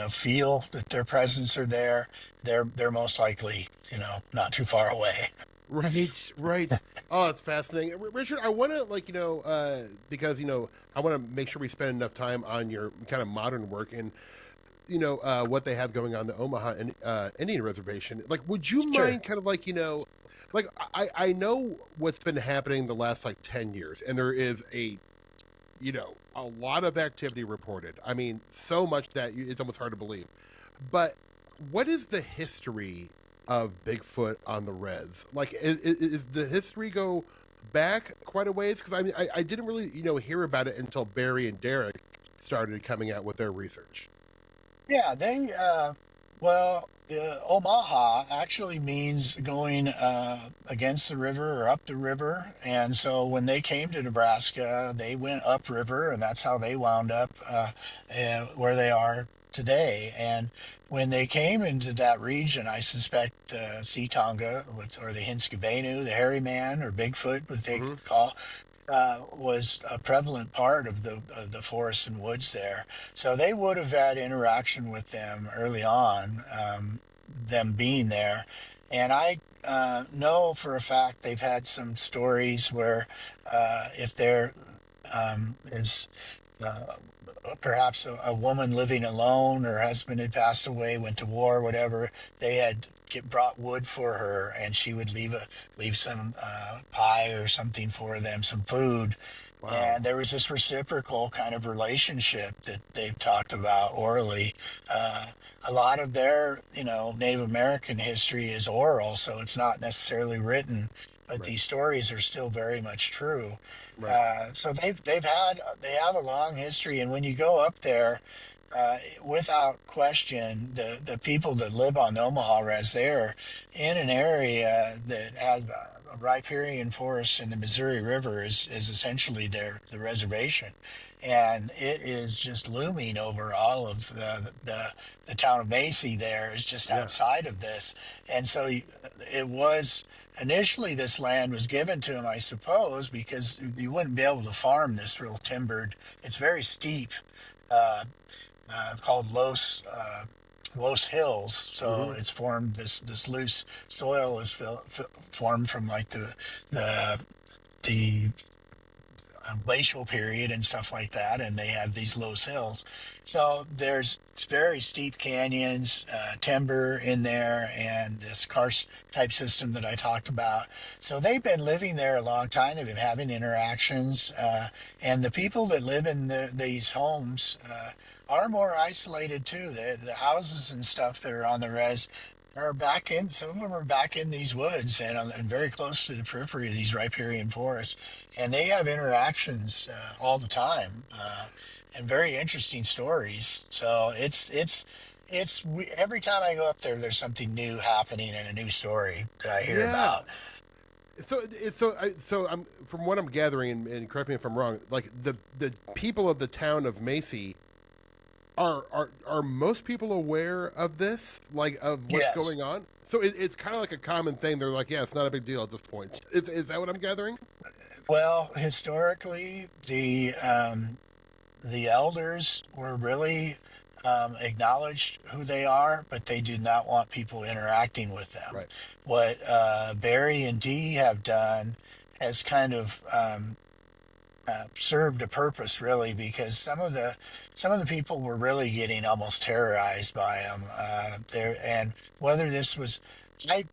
feel that their presence are there, they're most likely, not too far away. Right, right. Oh, it's fascinating. Richard, I want to, like, because, I want to make sure we spend enough time on your kind of modern work and, what they have going on the Omaha Indian Reservation. Like, would you Sure. mind kind of like, like I know what's been happening the last like 10 years, and there is a lot of activity reported. I mean, so much that it's almost hard to believe. But what is the history of Bigfoot on the res? Like, is the history go back quite a ways? Because I mean, I didn't really, hear about it until Barry and Derek started coming out with their research. Yeah, well, Omaha actually means going against the river or up the river. And so when they came to Nebraska, they went upriver, and that's how they wound up where they are today. And when they came into that region, I suspect Sea Tonga, or the Hinskabenu, the hairy man, or Bigfoot, what they Hmm. call, was a prevalent part of the forests and woods there. So they would have had interaction with them early on, them being there. And I know for a fact they've had some stories where if there is uh, perhaps a woman living alone, her husband had passed away, went to war, whatever, they had brought wood for her, and she would leave some pie or something for them, some food. Wow. And there was this reciprocal kind of relationship that they've talked about orally. uh, a lot of their, Native American history is oral, so it's not necessarily written, but Right. these stories are still very much true. Right. So they have a long history, and when you go up there, without question, the people that live on the Omaha Res, they're in an area that has a riparian forest, and the Missouri River is essentially the reservation, and it is just looming over all of the town of Macy. There is just Yeah. outside of this, and so it was. Initially, this land was given to him, I suppose, because you wouldn't be able to farm this real timbered. It's very steep, uh, called Los Hills. So Hmm. it's formed, this loose soil is formed from like the the glacial period and stuff like that, and they have these low hills. So there's very steep canyons, timber in there, and this karst type system that I talked about. So they've been living there a long time. They've been having interactions, and the people that live in these homes are more isolated too. The houses and stuff that are on the res are back in. Some of them are back in these woods, and very close to the periphery of these riparian forests, and they have interactions all the time, and very interesting stories. So every time I go up there, there's something new happening and a new story that I hear Yeah. about. So I'm from what I'm gathering, and correct me if I'm wrong. Like the people of the town of Macy are most people aware of this, like of what's Yes. going on? So it's kind of like a common thing. They're like, yeah, it's not a big deal at this point. Is that what I'm gathering? Well, historically, the elders were really acknowledged who they are, but they did not want people interacting with them. Right. What Barry and Dee have done has kind of served a purpose, really, because some of the people were really getting almost terrorized by them there. And whether this was, I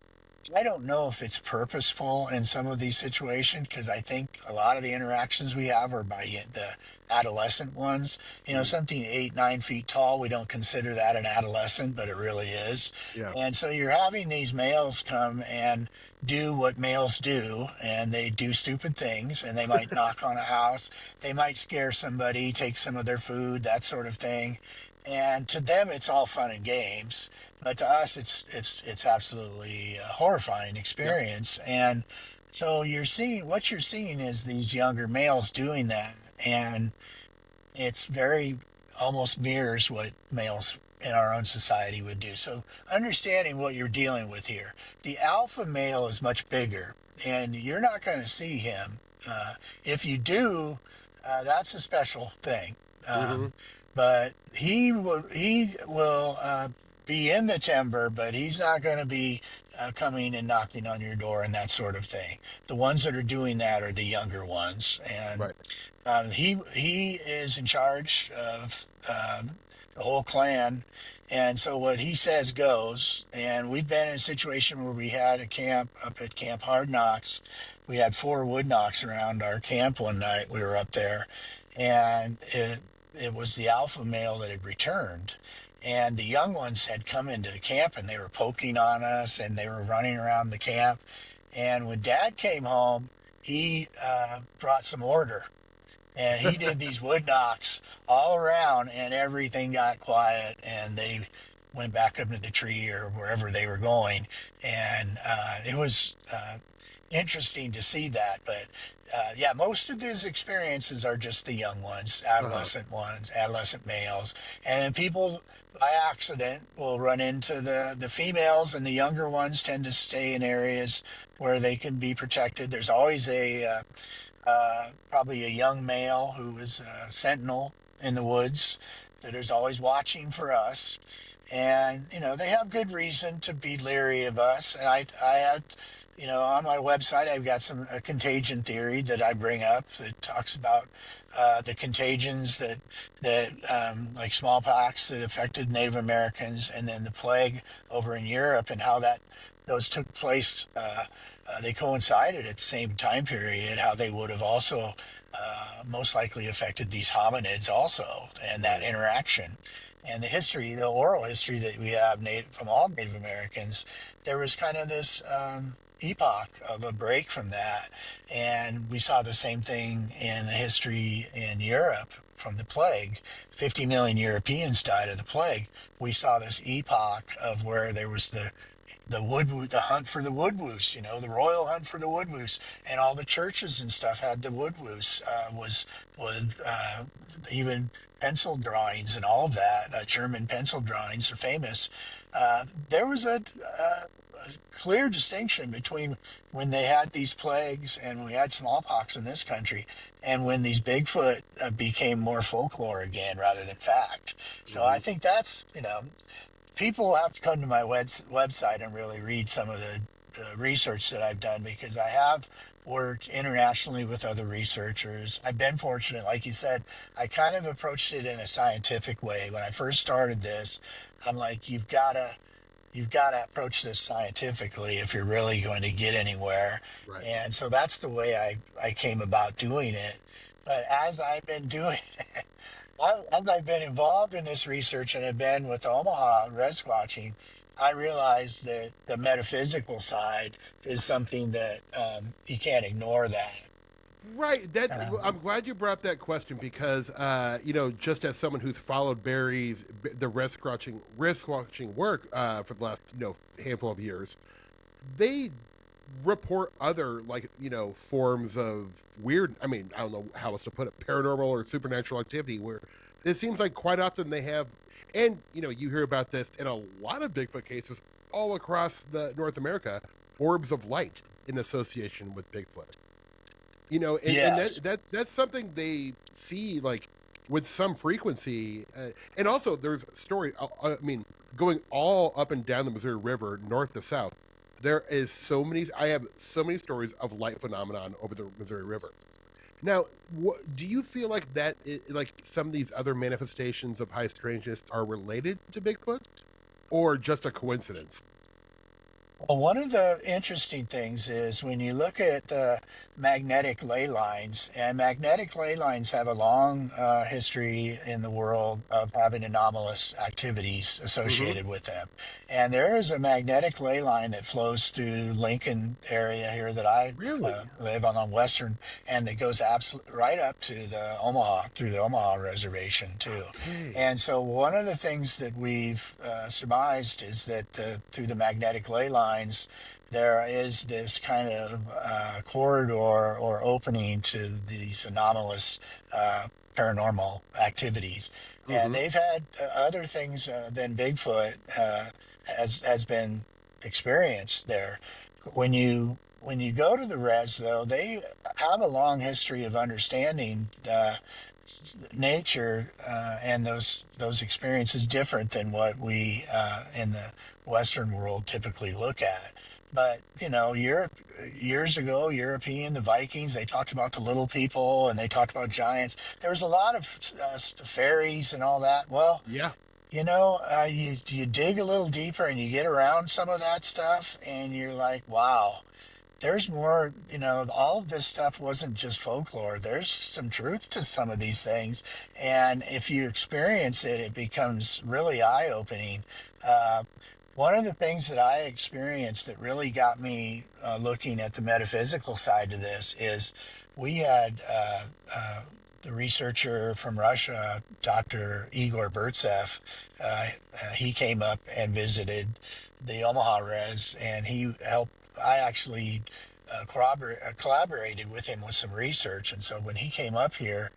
I don't know if it's purposeful in some of these situations, because I think a lot of the interactions we have are by the adolescent ones. Mhm. Something 8, 9 feet tall, we don't consider that an adolescent, but it really is. Yeah. And so you're having these males come and do what males do, and they do stupid things, and they might knock on a house, they might scare somebody, take some of their food, that sort of thing. And to them, it's all fun and games, but to us, it's absolutely a horrifying Yep. experience. And so what you're seeing is these younger males doing that, and it's very almost mirrors what males in our own society would do. So understanding what you're dealing with here, the alpha male is much bigger, and you're not going to see him. If you do, that's a special thing. Hmm. But he will be in the timber, but he's not going to be coming and knocking on your door and that sort of thing. The ones that are doing that are the younger ones, and Right. he is in charge of the whole clan, and so what he says goes. And we've been in a situation where we had a camp up at Camp Hard Knocks. We had 4 wood knocks around our camp one night. We were up there, and it was the alpha male that had returned. And the young ones had come into the camp and they were poking on us and they were running around the camp. And when Dad came home, he brought some order, and he did these wood knocks all around, and everything got quiet, and they went back up to the tree or wherever they were going. And it was interesting to see that. But yeah, most of these experiences are just the young Uh-huh. ones, adolescent males. And then people by accident will run into the females, and the younger ones tend to stay in areas where they can be protected. There's always probably a young male who is a sentinel in the woods that is always watching for us. And, they have good reason to be leery of us. And I have, on my website, I've got a contagion theory that I bring up that talks about the contagions that like smallpox that affected Native Americans, and then the plague over in Europe, and how those took place. They coincided at the same time period, how they would have also most likely affected these hominids also, and that Right. interaction. And the oral history that we have from all Native Americans, there was kind of this epoch of a break from that. And we saw the same thing in the history in Europe from the plague. 50 million Europeans died of the plague. We saw this epoch of where there was the hunt for the woodwose, the royal hunt for the woodwose, and all the churches and stuff had the woodwose. Was even pencil drawings and all of that. German pencil drawings are famous. There was a clear distinction between when they had these plagues and when we had smallpox in this country, and when these Bigfoot became more folklore again rather than fact. So I Hmm. think that's, people have to come to my website and really read some of the research that I've done, because I have worked internationally with other researchers. I've been fortunate, like you said, I kind of approached it in a scientific way. When I first started this, I'm like, you've got to approach this scientifically if you're really going to get anywhere. Right. And so that's the way I came about doing it. But as I've been doing as I've been involved in this research and have been with Omaha res watching, I realized that the metaphysical side is something that you can't ignore that. Right. That I'm Um, glad you brought up that question because just as someone who's followed the risk watching work for the last handful of years, they report other forms of weird. I mean, I don't know how else to put it, paranormal or supernatural activity where it seems like quite often they have, and you hear about this in a lot of Bigfoot cases all across the North America, orbs of light in association with Bigfoot. And yes. that's something they see, like, with some frequency. And also, there's story. I mean, going all up and down the Missouri River, north to south, there is so many. I have so many stories of light phenomenon over the Missouri River. Now, do you feel like like some of these other manifestations of high strangeness are related to Bigfoot, or just a coincidence? Well, one of the interesting things is when you look at magnetic ley lines, and magnetic ley lines have a long history in the world of having anomalous activities Hmm. associated with them. And there is a magnetic ley line that flows through Lincoln area here that I Really? live on Western, and that goes absolutely right up to the Omaha, through the Omaha Reservation too. Okay. And so one of the things that we've surmised is that through the magnetic ley lines, there is this kind of corridor or opening to these anomalous paranormal activities. And Hmm. they've had other things than Bigfoot has been experienced there. When you go to the res, though, they have a long history of understanding nature and those experiences different than what we in the Western world typically look at. But Europe years ago, European, the Vikings, they talked about the little people and they talked about giants. There was a lot of fairies and all that. Well, Yeah. you dig a little deeper and you get around some of that stuff, and you're like, wow, there's more, all of this stuff wasn't just folklore. There's some truth to some of these things. And if you experience it, it becomes really eye-opening. Uh, One of the things that I experienced that really got me looking at the metaphysical side of this is we had the researcher from Russia, Dr. Igor Burtsev. He came up and visited the Omaha Res, and he helped. I actually collaborated with him with some research. And so when he came up here,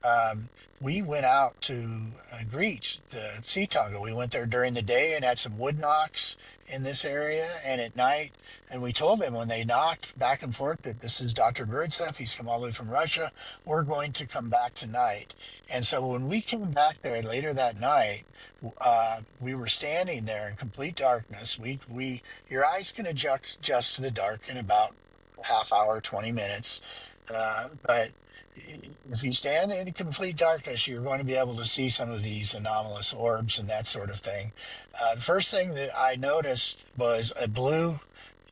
um, we went out to greet the sea tonga. We went there during the day and had some wood knocks in this area, and at night. And we told them when they knocked back and forth that this is Dr. Birdseff. He's come all the way from Russia. We're going to come back tonight. And so when we came back there later that night, we were standing there in complete darkness. Your eyes can adjust to the dark in about half hour, 20 minutes. But if you stand in complete darkness, you're going to be able to see some of these anomalous orbs and that sort of thing. The first thing that I noticed was a blue,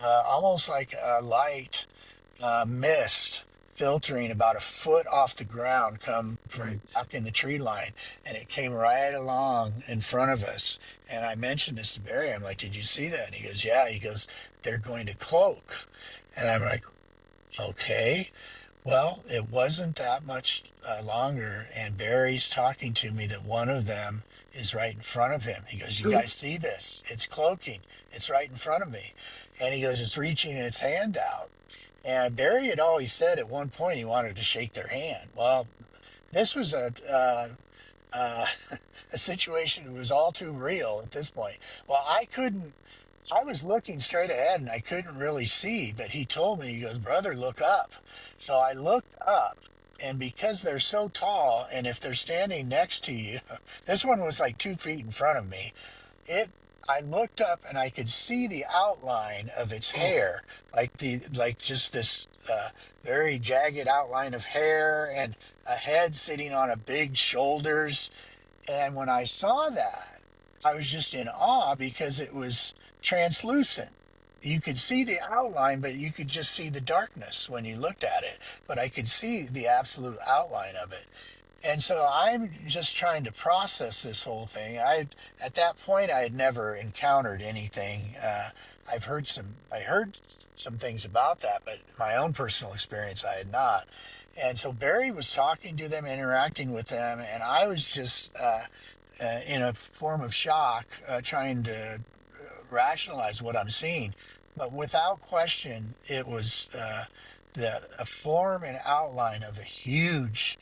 almost like a light mist filtering about a foot off the ground come from Right. back in the tree line, and it came right along in front of us. And I mentioned this to Barry. I'm like, did you see that? And he goes, yeah. He goes, they're going to cloak. And I'm like, okay. Well, it wasn't that much longer, and Barry's talking to me that one of them is right in front of him. He goes, you guys see this? It's cloaking. It's right in front of me. And he goes, it's reaching its hand out. And Barry had always said at one point he wanted to shake their hand. Well, this was uh, a situation that was all too real at this point. Well, I was looking straight ahead and I couldn't really see, but he told me, he goes, brother, look up. So I looked up, and because they're so tall, and if they're standing next to you, this one was like 2 feet in front of me. It, I looked up and I could see the outline of its Oh, hair, like just this very jagged outline of hair and a head sitting on a big shoulders. And when I saw that, I was just in awe because it was translucent. You could see the outline, but you could just see the darkness when you looked at it. But I could see the absolute outline of it. And so I'm just trying to process this whole thing. At that point, I had never encountered anything. I heard some things about that, but my own personal experience, I had not. And so Barry was talking to them, interacting with them, and I was just in a form of shock, trying to rationalize what I'm seeing. But without question, it was the a form and outline of a huge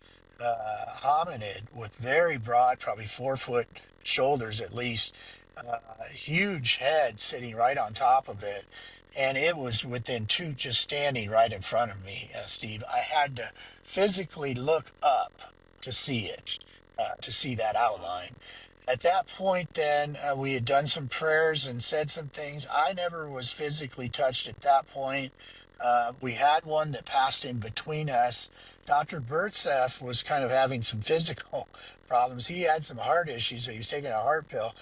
hominid with very broad, probably 4 foot shoulders at least, a huge head sitting right on top of it. And it was within two, just standing right in front of me, Steve. I had to physically look up to see it. to see that outline. At that point, then we had done some prayers and said some things. I never was physically touched at that point. We had one that passed in between us. Dr. Bertsef was kind of having some physical problems. He had some heart issues, so he was taking a heart pill.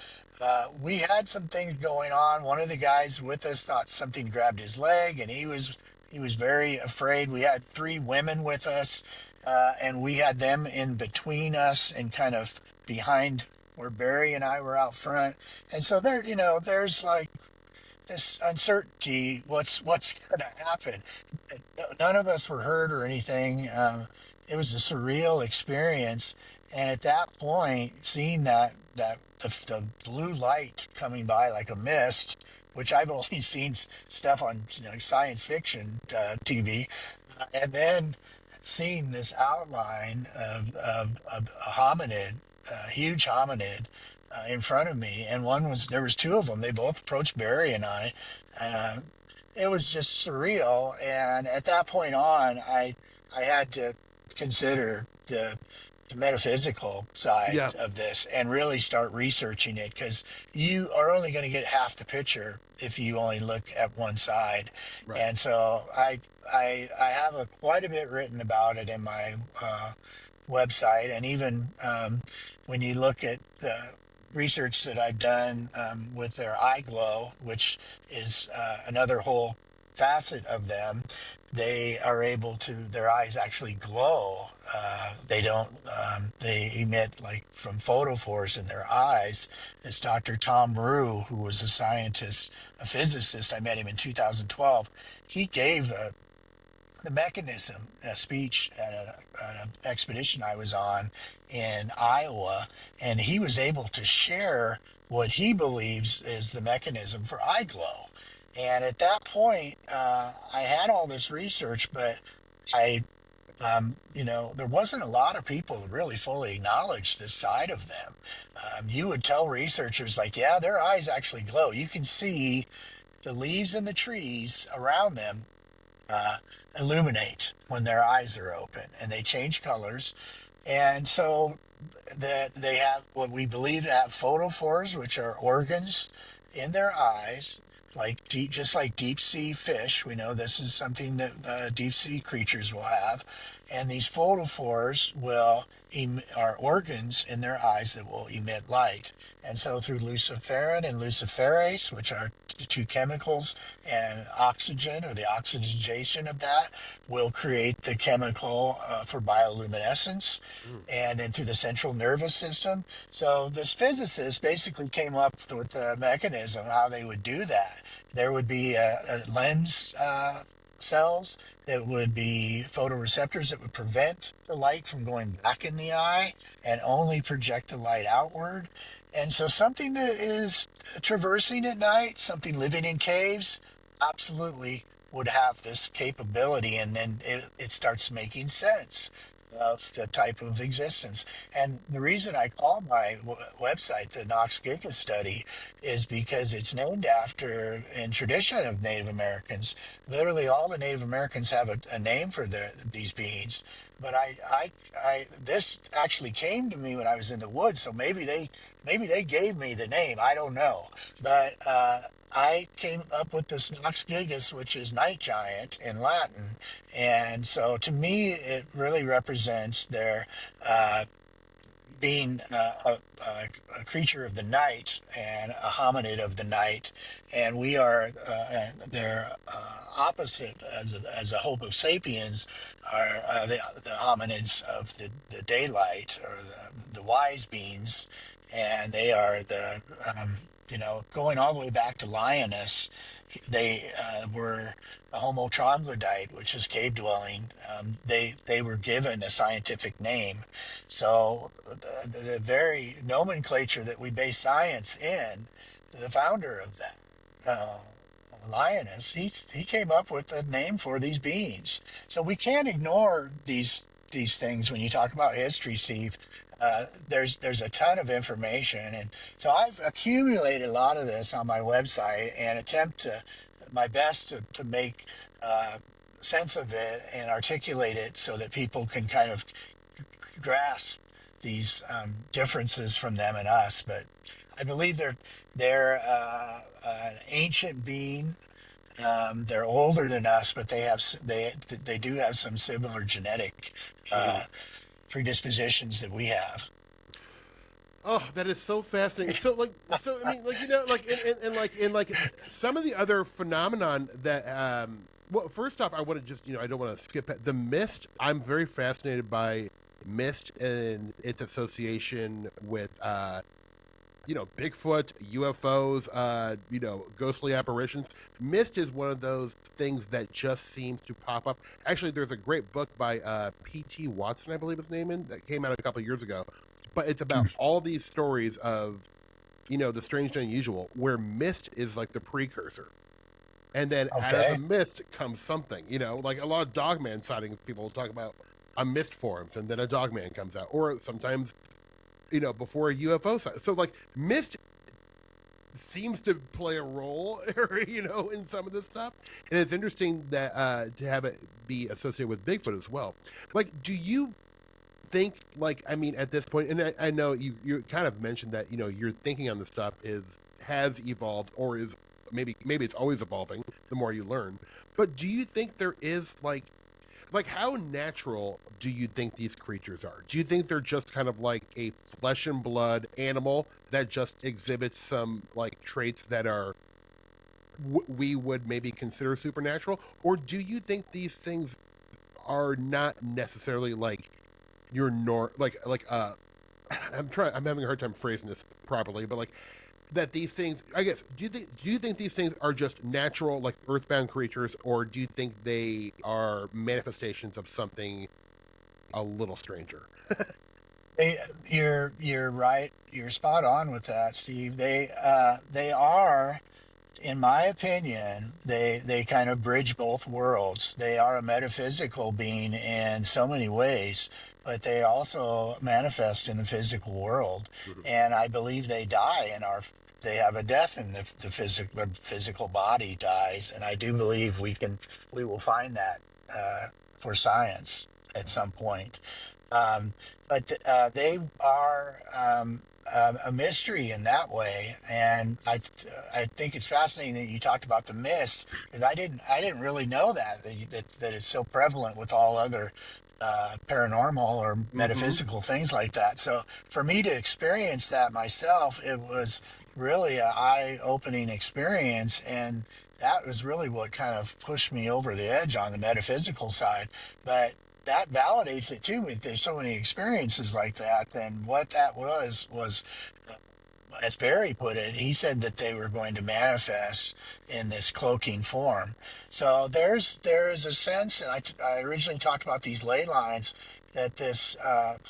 We had some things going on. One of the guys with us thought something grabbed his leg, and he was very afraid. We had three women with us, and we had them in between us and kind of behind where Barry and I were out front. And so there, there's like this uncertainty. What's going to happen? None of us were hurt or anything. It was a surreal experience. And at that point, seeing the blue light coming by like a mist, which I've only seen stuff on science fiction TV, and then seeing this outline of a hominid, a huge hominid, in front of me, and there was two of them. They both approached Barry and I. Uh, it was just surreal, and at that point on, I had to consider the metaphysical side Yeah, of this and really start researching it, because you are only going to get half the picture if you only look at one side. right. And so I have quite a bit written about it in my website. And even when you look at the research that I've done with their eye glow, which is another whole facet of them, they are able to, their eyes actually glow. They don't, they emit like from photophores in their eyes. It's Dr. Tom Rue, who was a scientist, a physicist. I met him in 2012. He gave the mechanism, a speech at an expedition I was on in Iowa, and he was able to share what he believes is the mechanism for eye glow. And at that point, I had all this research, but I, there wasn't a lot of people who really fully acknowledged this side of them. You would tell researchers, like, yeah, their eyes actually glow. You can see the leaves in the trees around them uh, illuminate when their eyes are open, and they change colors. And so that they have what we believe to have photophores, which are organs in their eyes, like just like deep sea fish. We know this is something that deep sea creatures will have, and these photophores are organs in their eyes that will emit light. And so through luciferin and luciferase, which are the two chemicals, and oxygen, or the oxygenation of that, will create the chemical for bioluminescence, Mm. and then through the central nervous system. So this physicist basically came up with the mechanism how they would do that. There would be a lens cells that would be photoreceptors that would prevent the light from going back in the eye and only project the light outward. And so something that is traversing at night, something living in caves, absolutely would have this capability, and then it starts making sense of the type of existence. And the reason I call my website the Knox Giga Study is because it's named after, in tradition of Native Americans, literally all the Native Americans have a name for these beings. But this actually came to me when I was in the woods, so maybe they gave me the name. I don't know, but I came up with this Nox Gigas, which is night giant in Latin. And so to me, it really represents their uh, being a creature of the night and a hominid of the night. And we are their opposite, as a hope of sapiens, are the hominids of the daylight, or the wise beings. And they are going all the way back to Lioness. They were a Homo troglodyte, which is cave dwelling. They were given a scientific name. So the very nomenclature that we base science in, the founder of that, Linus, he came up with a name for these beings. So we can't ignore these things when you talk about history, Steve. There's a ton of information, and so I've accumulated a lot of this on my website and attempt my best to make sense of it and articulate it so that people can kind of grasp these differences from them and us. But I believe they're an ancient being. They're older than us, but they do have some similar genetic Mhm. predispositions that we have. Oh, that is so fascinating. So I mean, like like in some of the other phenomenon that well, first off, I want to just I don't want to skip the mist. I'm very fascinated by mist and its association with Bigfoot, UFOs, ghostly apparitions. Mist is one of those things that just seems to pop up. Actually, there's a great book by P.T. Watson, I believe his name is, that came out a couple of years ago. But it's about all these stories of, the strange and unusual, where mist is like the precursor. And then out of the Okay. mist comes something, like a lot of dogman sightings, people talk about a mist forms and then a dogman comes out. Or sometimes before a UFO sighting. So like mist seems to play a role, in some of this stuff, and it's interesting that to have it be associated with Bigfoot as well. Like, do you think, like, I mean, at this point, and I know you kind of mentioned that your thinking on the stuff has evolved or is maybe it's always evolving the more you learn. But do you think there is like how natural do you think these creatures are? Do you think they're just kind of like a flesh and blood animal that just exhibits some like traits that are we would maybe consider supernatural, or do you think these things are not necessarily like your I'm having a hard time phrasing this properly, but like that these things, I guess, do you think these things are just natural like earthbound creatures, or do you think they are manifestations of something a little stranger? You're right. You're spot on with that, Steve. They are, in my opinion, they kind of bridge both worlds. They are a metaphysical being in so many ways, but they also manifest in the physical world. Mhm. And I believe they die in our they have a death in the physical body dies, and I do believe we will find that for science at some point. Um, but they are a mystery in that way, and I think it's fascinating that you talked about the mist, because I didn't really know that it's so prevalent with all other paranormal or Mhm. metaphysical things like that. So for me to experience that myself, it was really an eye-opening experience, and that was really what kind of pushed me over the edge on the metaphysical side. But that validates it too. If there's so many experiences like that, then what that was, as Barry put it, he said that they were going to manifest in this cloaking form. So there is a sense, and I originally talked about these ley lines, that this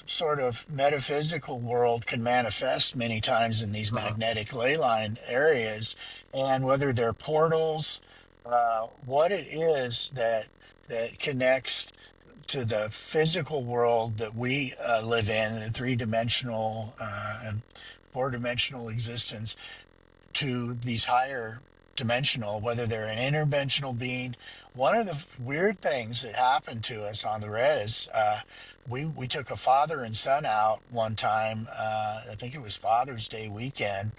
sort of metaphysical world can manifest many times in these Uh-huh. magnetic ley line areas, and whether they're portals, what it is that connects to the physical world that we live in, the three-dimensional and four-dimensional existence, to these higher dimensional, whether they're an interdimensional being. One of the weird things that happened to us on the res, we took a father and son out one time. I think it was Father's Day weekend,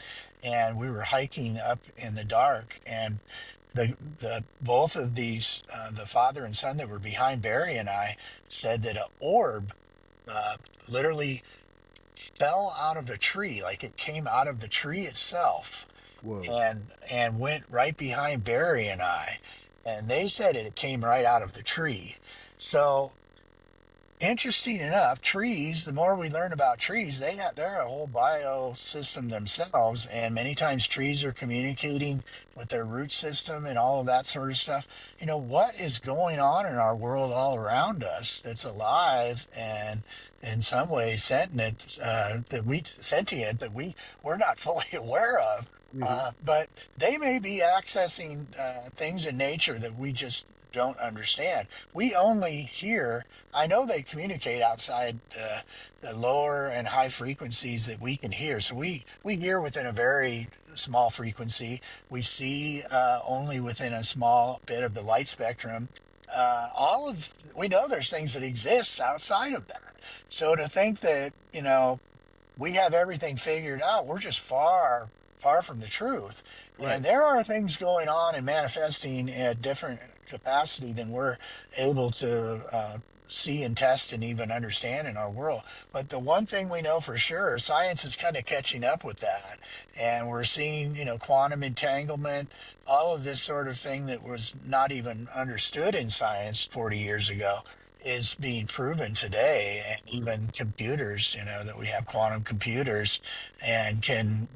and we were hiking up in the dark, and the both of these, the father and son that were behind Barry and I, said that an orb uh, literally fell out of a tree, like it came out of the tree itself, Whoa. and went right behind Barry and I, and they said it came right out of the tree. So interesting enough, trees, the more we learn about trees, they're a whole biosystem themselves, and many times trees are communicating with their root system and all of that sort of stuff. What is going on in our world all around us that's alive and in some ways sentient, that we're not fully aware of. Mhm. But they may be accessing things in nature that we just don't understand. We only hear, I know they communicate outside the lower and high frequencies that we can hear. So we hear within a very small frequency. We see only within a small bit of the light spectrum. all of we know there's things that exist outside of that. So to think that, we have everything figured out, we're just far from the truth. Right. And there are things going on and manifesting at different capacity than we're able to see and test and even understand in our world. But the one thing we know for sure, science is kind of catching up with that. And we're seeing, quantum entanglement, all of this sort of thing that was not even understood in science 40 years ago is being proven today. And even computers, that we have quantum computers and can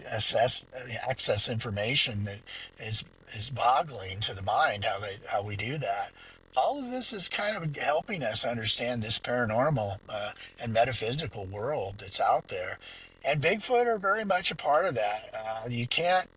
access information that is boggling to the mind how we do that. All of this is kind of helping us understand this paranormal and metaphysical world that's out there, and Bigfoot are very much a part of that. You can't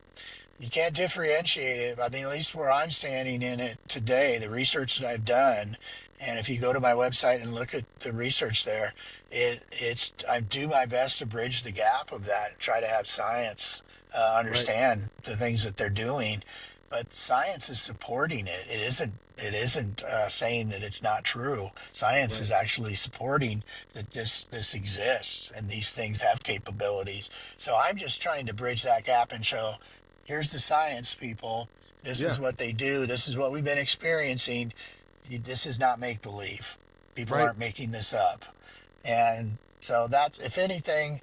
differentiate it. I mean, at least where I'm standing in it today, the research that I've done, and if you go to my website and look at the research there, it's I do my best to bridge the gap of that, try to have science Right. understand the things that they're doing, but science is supporting it. It isn't saying that it's not true. Science Right. is actually supporting that this exists and these things have capabilities. So I'm just trying to bridge that gap and show, here's the science, people. This Yeah. is what they do. This is what we've been experiencing. This is not make believe. People Right. aren't making this up. And so that's, if anything,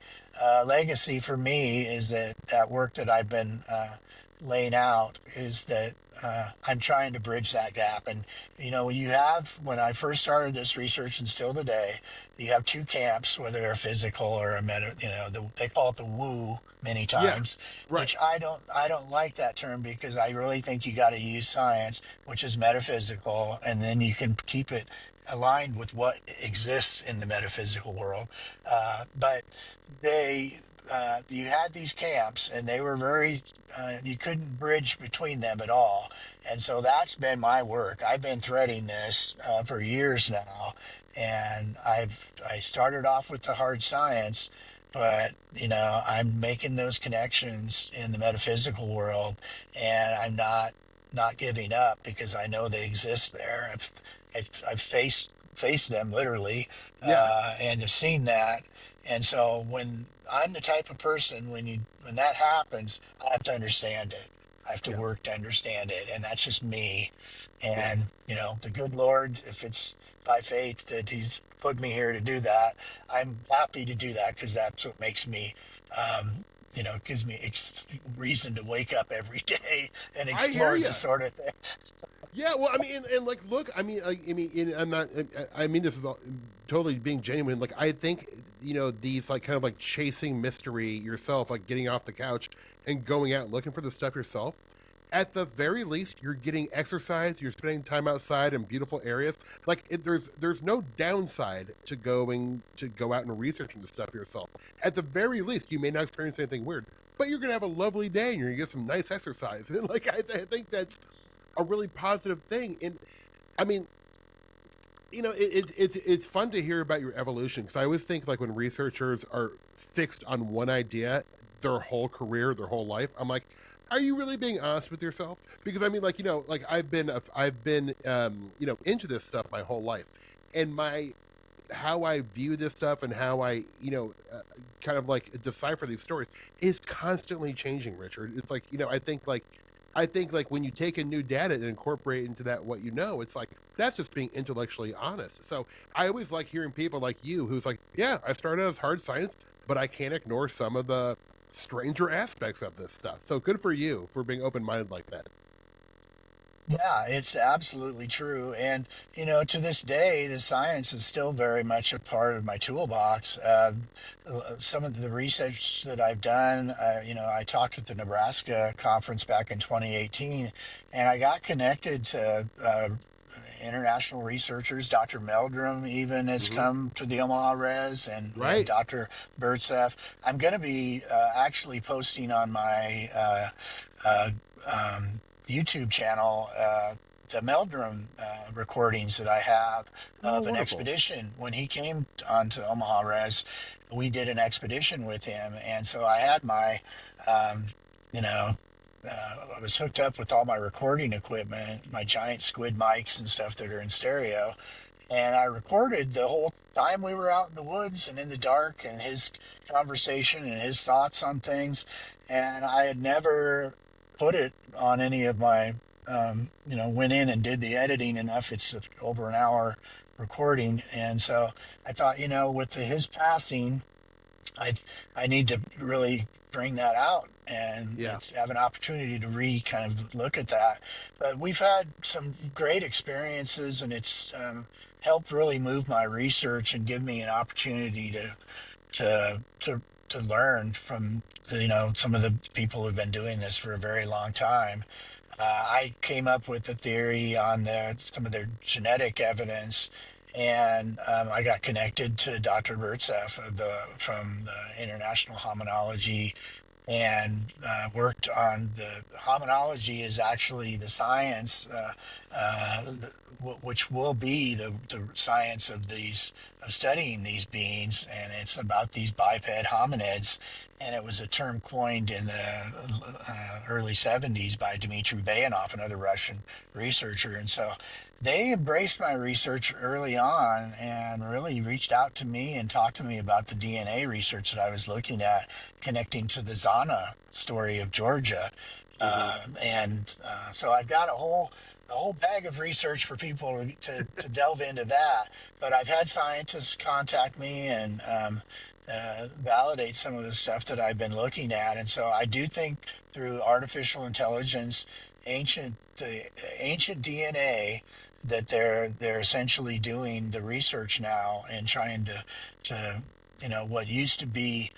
legacy for me is that work that I've been laying out is that I'm trying to bridge that gap. And, you have, when I first started this research and still today, you have two camps, whether they're physical or a they call it the woo many Yeah. times, Right. which I don't like that term, because I really think you got to use science, which is metaphysical, and then you can keep it aligned with what exists in the metaphysical world. But they, you had these camps, and they were very, you couldn't bridge between them at all. And so that's been my work. I've been threading this for years now, and I started off with the hard science, but I'm making those connections in the metaphysical world, and I'm not giving up, because I know they exist there. I've faced them literally, Yeah. and have seen that. And so when I'm the type of person, when that happens, I have to understand it. I have to Yeah. work to understand it, and that's just me. Yeah. And the good Lord, if it's by faith that He's put me here to do that, I'm happy to do that, because that's what makes me, gives me reason to wake up every day and I hear explore you. this sort of thing. Yeah, well, I mean, and like, look, I mean, and I'm not, I mean, this is all, totally being genuine. Like, I think, these like kind of like chasing mystery yourself, like getting off the couch and going out looking for the stuff yourself. At the very least, you're getting exercise. You're spending time outside in beautiful areas. Like, there's no downside to go out and researching the stuff yourself. At the very least, you may not experience anything weird, but you're gonna have a lovely day and you're gonna get some nice exercise. And like, I think that's a really positive thing. And I mean, it's fun to hear about your evolution, because I always think like when researchers are fixed on one idea their whole career, their whole life, I'm like, are you really being honest with yourself? Because I mean, like, like I've been into this stuff my whole life, and my how I view this stuff and how I kind of like decipher these stories is constantly changing, Richard. It's like, I think like when you take in new data and incorporate into that what you know, it's like that's just being intellectually honest. So I always like hearing people like you who's like, yeah, I started as hard science, but I can't ignore some of the stranger aspects of this stuff. So good for you for being open minded like that. Yeah, it's absolutely true. And, to this day, the science is still very much a part of my toolbox. Some of the research that I've done, I talked at the Nebraska conference back in 2018, and I got connected to international researchers. Dr. Meldrum even has Hmm. come to the Omaha Res, and we have Right. Dr. Bertsef. I'm going to be actually posting on my uh, um, YouTube channel the Meldrum recordings that I have Oh, of an wonderful. expedition. When he came onto Omaha Res, we did an expedition with him. And so I had my, um, you know, I was hooked up with all my recording equipment, my giant squid mics and stuff that are in stereo, and I recorded the whole time we were out in the woods and in the dark, and his conversation and his thoughts on things. And I had never put it on any of my, went in and did the editing enough. It's over an hour recording. And so I thought, with his passing, I I need to really bring that out and Yeah. have an opportunity to kind of look at that. But we've had some great experiences, and it's helped really move my research and give me an opportunity to to to learn from some of the people who've been doing this for a very long time. I came up with the theory on some of their genetic evidence, and I got connected to Dr. Bertseff from the International Hominology, and worked on the hominology is actually the science, uh, which will be the science of studying these beings, and it's about these biped hominids. And it was a term coined in the early 70s by Dmitry Bayanov, another Russian researcher. And so they embraced my research early on and really reached out to me and talked to me about the DNA research that I was looking at, connecting to the Zana story of Georgia. Hmm. So I've got a whole bag of research for people to delve into that. But I've had scientists contact me and validate some of the stuff that I've been looking at. And so I do think through artificial intelligence, the ancient DNA, that they're essentially doing the research now and trying to what used to be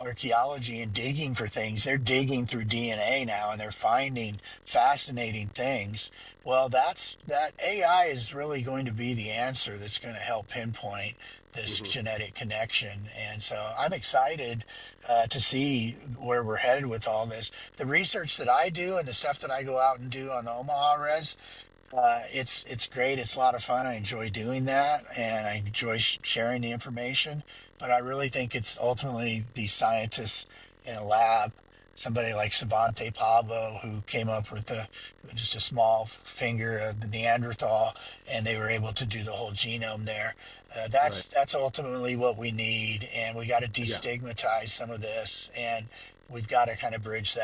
archaeology and digging for things. They're digging through DNA now, and they're finding fascinating things. Well, that AI is really going to be the answer that's going to help pinpoint this Hmm. genetic connection. And so I'm excited to see where we're headed with all this. The research that I do and the stuff that I go out and do on the Omaha Res, it's great. It's a lot of fun. I enjoy doing that, and I enjoy sharing the information. But I really think it's ultimately the scientists in a lab, somebody like Savante Pablo, who came up with just a small finger of the Neanderthal, and they were able to do the whole genome there. Right. That's ultimately what we need, and we got to Yeah. destigmatize some of this, and we've got to kind of bridge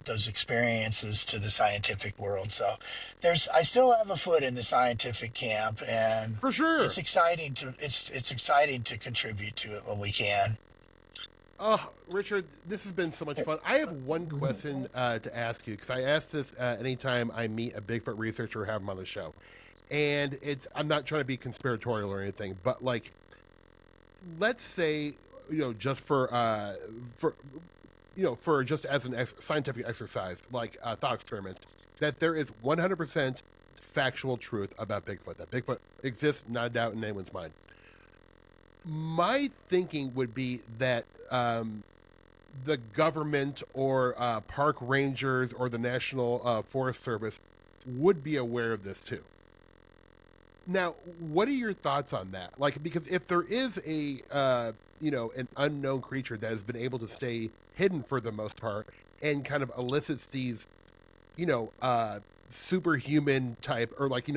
those experiences to the scientific world. So I still have a foot in the scientific camp, and For sure. it's exciting to contribute to it when we can. Oh, Richard, this has been so much fun. I have one question to ask you because I ask this anytime I meet a Bigfoot researcher or have him on the show, and I'm not trying to be conspiratorial or anything, but like, let's say just for for just as an scientific exercise, like thought experiment, that there is 100% factual truth about Bigfoot. That Bigfoot exists, not a doubt in anyone's mind. My thinking would be that the government or park rangers or the National Forest Service would be aware of this too. Now, what are your thoughts on that? Like, because if there is a an unknown creature that has been able to stay hidden for the most part and kind of elicits these you know superhuman type or like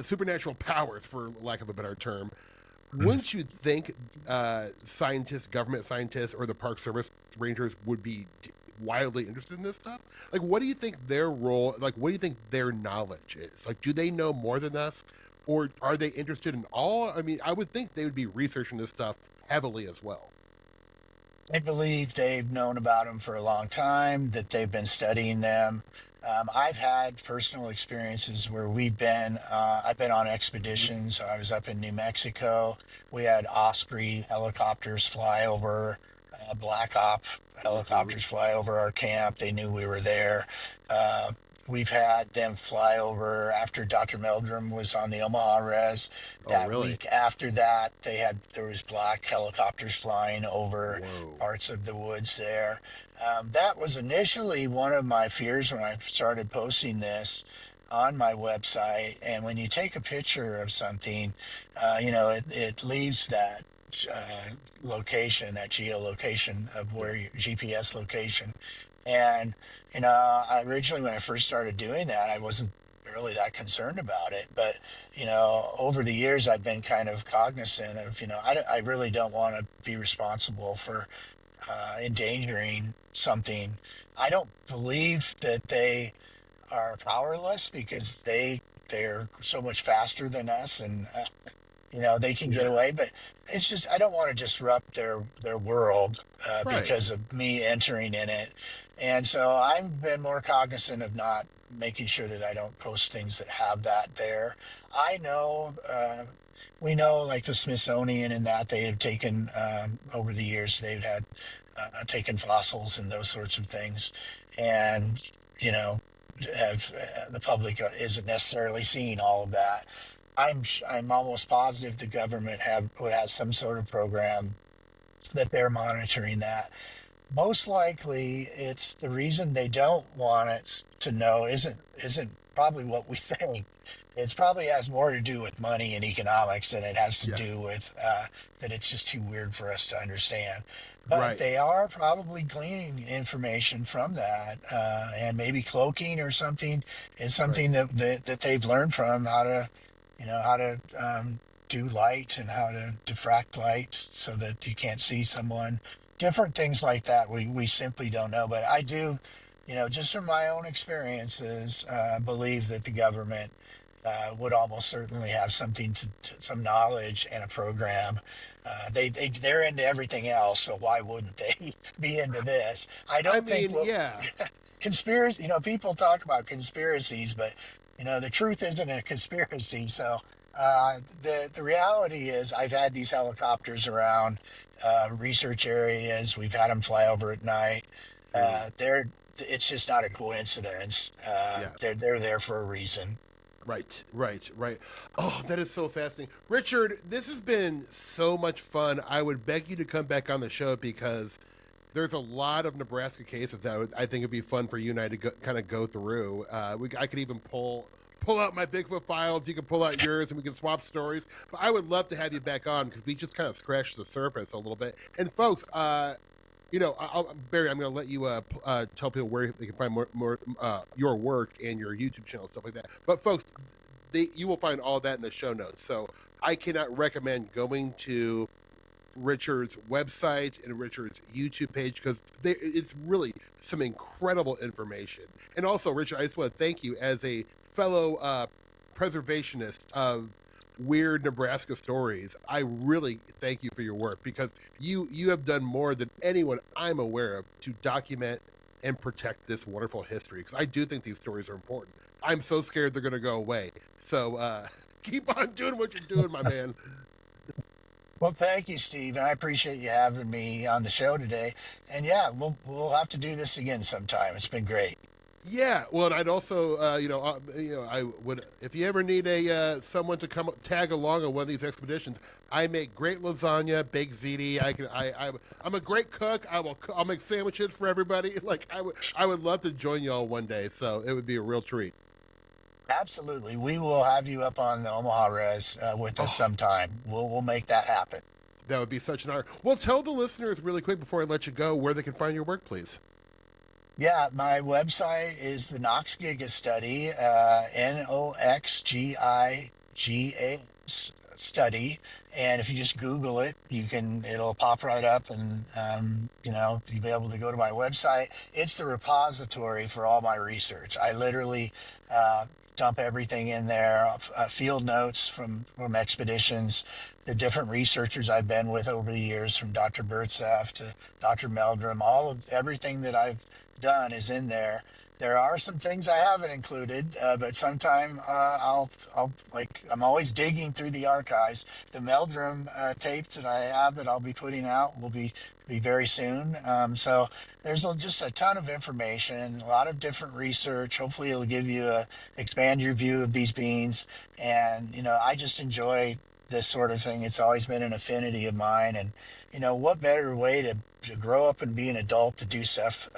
supernatural powers, for lack of a better term, wouldn't you think government scientists, or the Park Service rangers would be wildly interested in this stuff? Like, what do you think their role? Like, what do you think their knowledge is? Like, do they know more than us, or are they interested in all? I mean, I would think they would be researching this stuff heavily as well. I believe they've known about them for a long time, that they've been studying them. I've had personal experiences where I've been on Hmm. expeditions. I was up in New Mexico. We had Osprey helicopters fly over, Black Op Hmm. helicopters fly over our camp. They knew we were there. Uh, we've had them fly over after Dr. Meldrum was on the Omaha Res. Oh, That really? week after that, there was black helicopters flying over Whoa. parts of the woods there. That was initially one of my fears when I started posting this on my website. And when you take a picture of something, it leaves location, that geolocation of Yeah. where your GPS location. And, originally when I first started doing that, I wasn't really that concerned about it. But, over the years, I've been kind of cognizant of, I really don't want to be responsible for endangering something. I don't believe that they are powerless because they're so much faster than us, and they can get Yeah. away. But it's just I don't want to disrupt their world Right. because of me entering in it. And so I've been more cognizant of not making sure that I don't post things that have that there. I know we know, like the Smithsonian and that they have taken over the years, they've had taken fossils and those sorts of things, and you know have the public isn't necessarily seeing all of that. I'm almost positive the government have has some sort of program that they're monitoring that. Most likely, it's the reason they don't want it to know isn't probably what we think. It's probably has more to do with money and economics than it has to Yeah. do with that it's just too weird for us to understand. But Right. they are probably gleaning information from that, and maybe cloaking or something is Right. something that they've learned from how to, how to do light and how to diffract light so that you can't see someone, different things like that we simply don't know. But I do, just from my own experiences, believe that the government would almost certainly have something some knowledge and a program. They're into everything else, so why wouldn't they be into this? I I don't think mean, what yeah. conspiracy. People talk about conspiracies, but the truth isn't a conspiracy. So the reality is, I've had these helicopters around research areas. We've had them fly over at night. Mhm. They're It's just not a coincidence. Yeah. They're there for a reason. Right, right, right. Oh, that is so fascinating. Richard, this has been so much fun. I would beg you to come back on the show because there's a lot of Nebraska cases that I think would be fun for you and I to kind of go through. I could even pull out my Bigfoot files. You can pull out yours, and we can swap stories. But I would love to have you back on because we just kind of scratched the surface a little bit. And folks, Barry, I'm going to let you tell people where they can find more your work and your YouTube channel, stuff like that. But folks, you will find all that in the show notes. So I cannot recommend going to Richard's website and Richard's YouTube page because it's really some incredible information. And also, Richard, I just want to thank you as a fellow preservationist of weird Nebraska stories. I really thank you for your work because you have done more than anyone I'm aware of to document and protect this wonderful history because I do think these stories are important. I'm so scared they're going to go away. So keep on doing what you're doing, my man. Well, thank you, Steve, and I appreciate you having me on the show today. And yeah, we'll have to do this again sometime. It's been great. Yeah, well, and I'd also, I would if you ever need a someone to come tag along on one of these expeditions. I make great lasagna, baked ziti. I'm a great cook. I'll make sandwiches for everybody. Like I would love to join you all one day. So it would be a real treat. Absolutely, we will have you up on the Omaha Res with us Oh, sometime. We'll make that happen. that would be such an honor. Well, tell the listeners really quick before I let you go where they can find your work, please. Yeah, my website is the Knox Giga Study, Study, and if you just Google it, it'll pop right up, and you'll be able to go to my website. It's the repository for all my research. I literally dump everything in there, field notes from expeditions, the different researchers I've been with over the years, from Dr. Bertzeff to Dr. Meldrum. All of everything that I've done is in there. There are some things I haven't included, but sometime I'll like I'm always digging through the archives. The Meldrum tape that I have that I'll be putting out will be very soon. So there's just a ton of information, a lot of different research. Hopefully, it'll give you expand your view of these beings. And I just enjoy this sort of thing. It's always been an affinity of mine, and what better way to grow up and be an adult to do stuff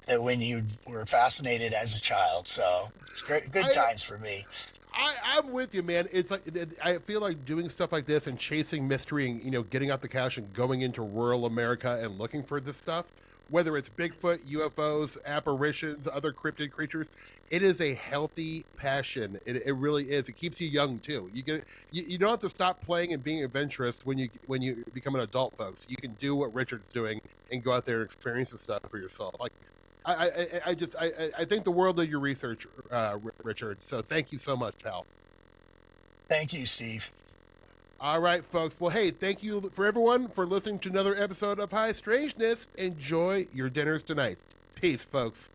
that when you were fascinated as a child. So it's great, good I times for me. I'm with you, man. It's like I feel like doing stuff like this and chasing mystery and getting out the cash and going into rural America and looking for this stuff, whether it's Bigfoot, UFOs, apparitions, other cryptid creatures. It is a healthy passion. It really is. It keeps you young too. You don't have to stop playing and being adventurous when you become an adult, folks. You can do what Richard's doing and go out there and experience the stuff for yourself. Like I think the world of your research, Richard. So thank you so much, pal. Thank you, Steve. All right, folks. Well, hey, thank you for everyone for listening to another episode of High Strangeness. Enjoy your dinners tonight. Peace, folks.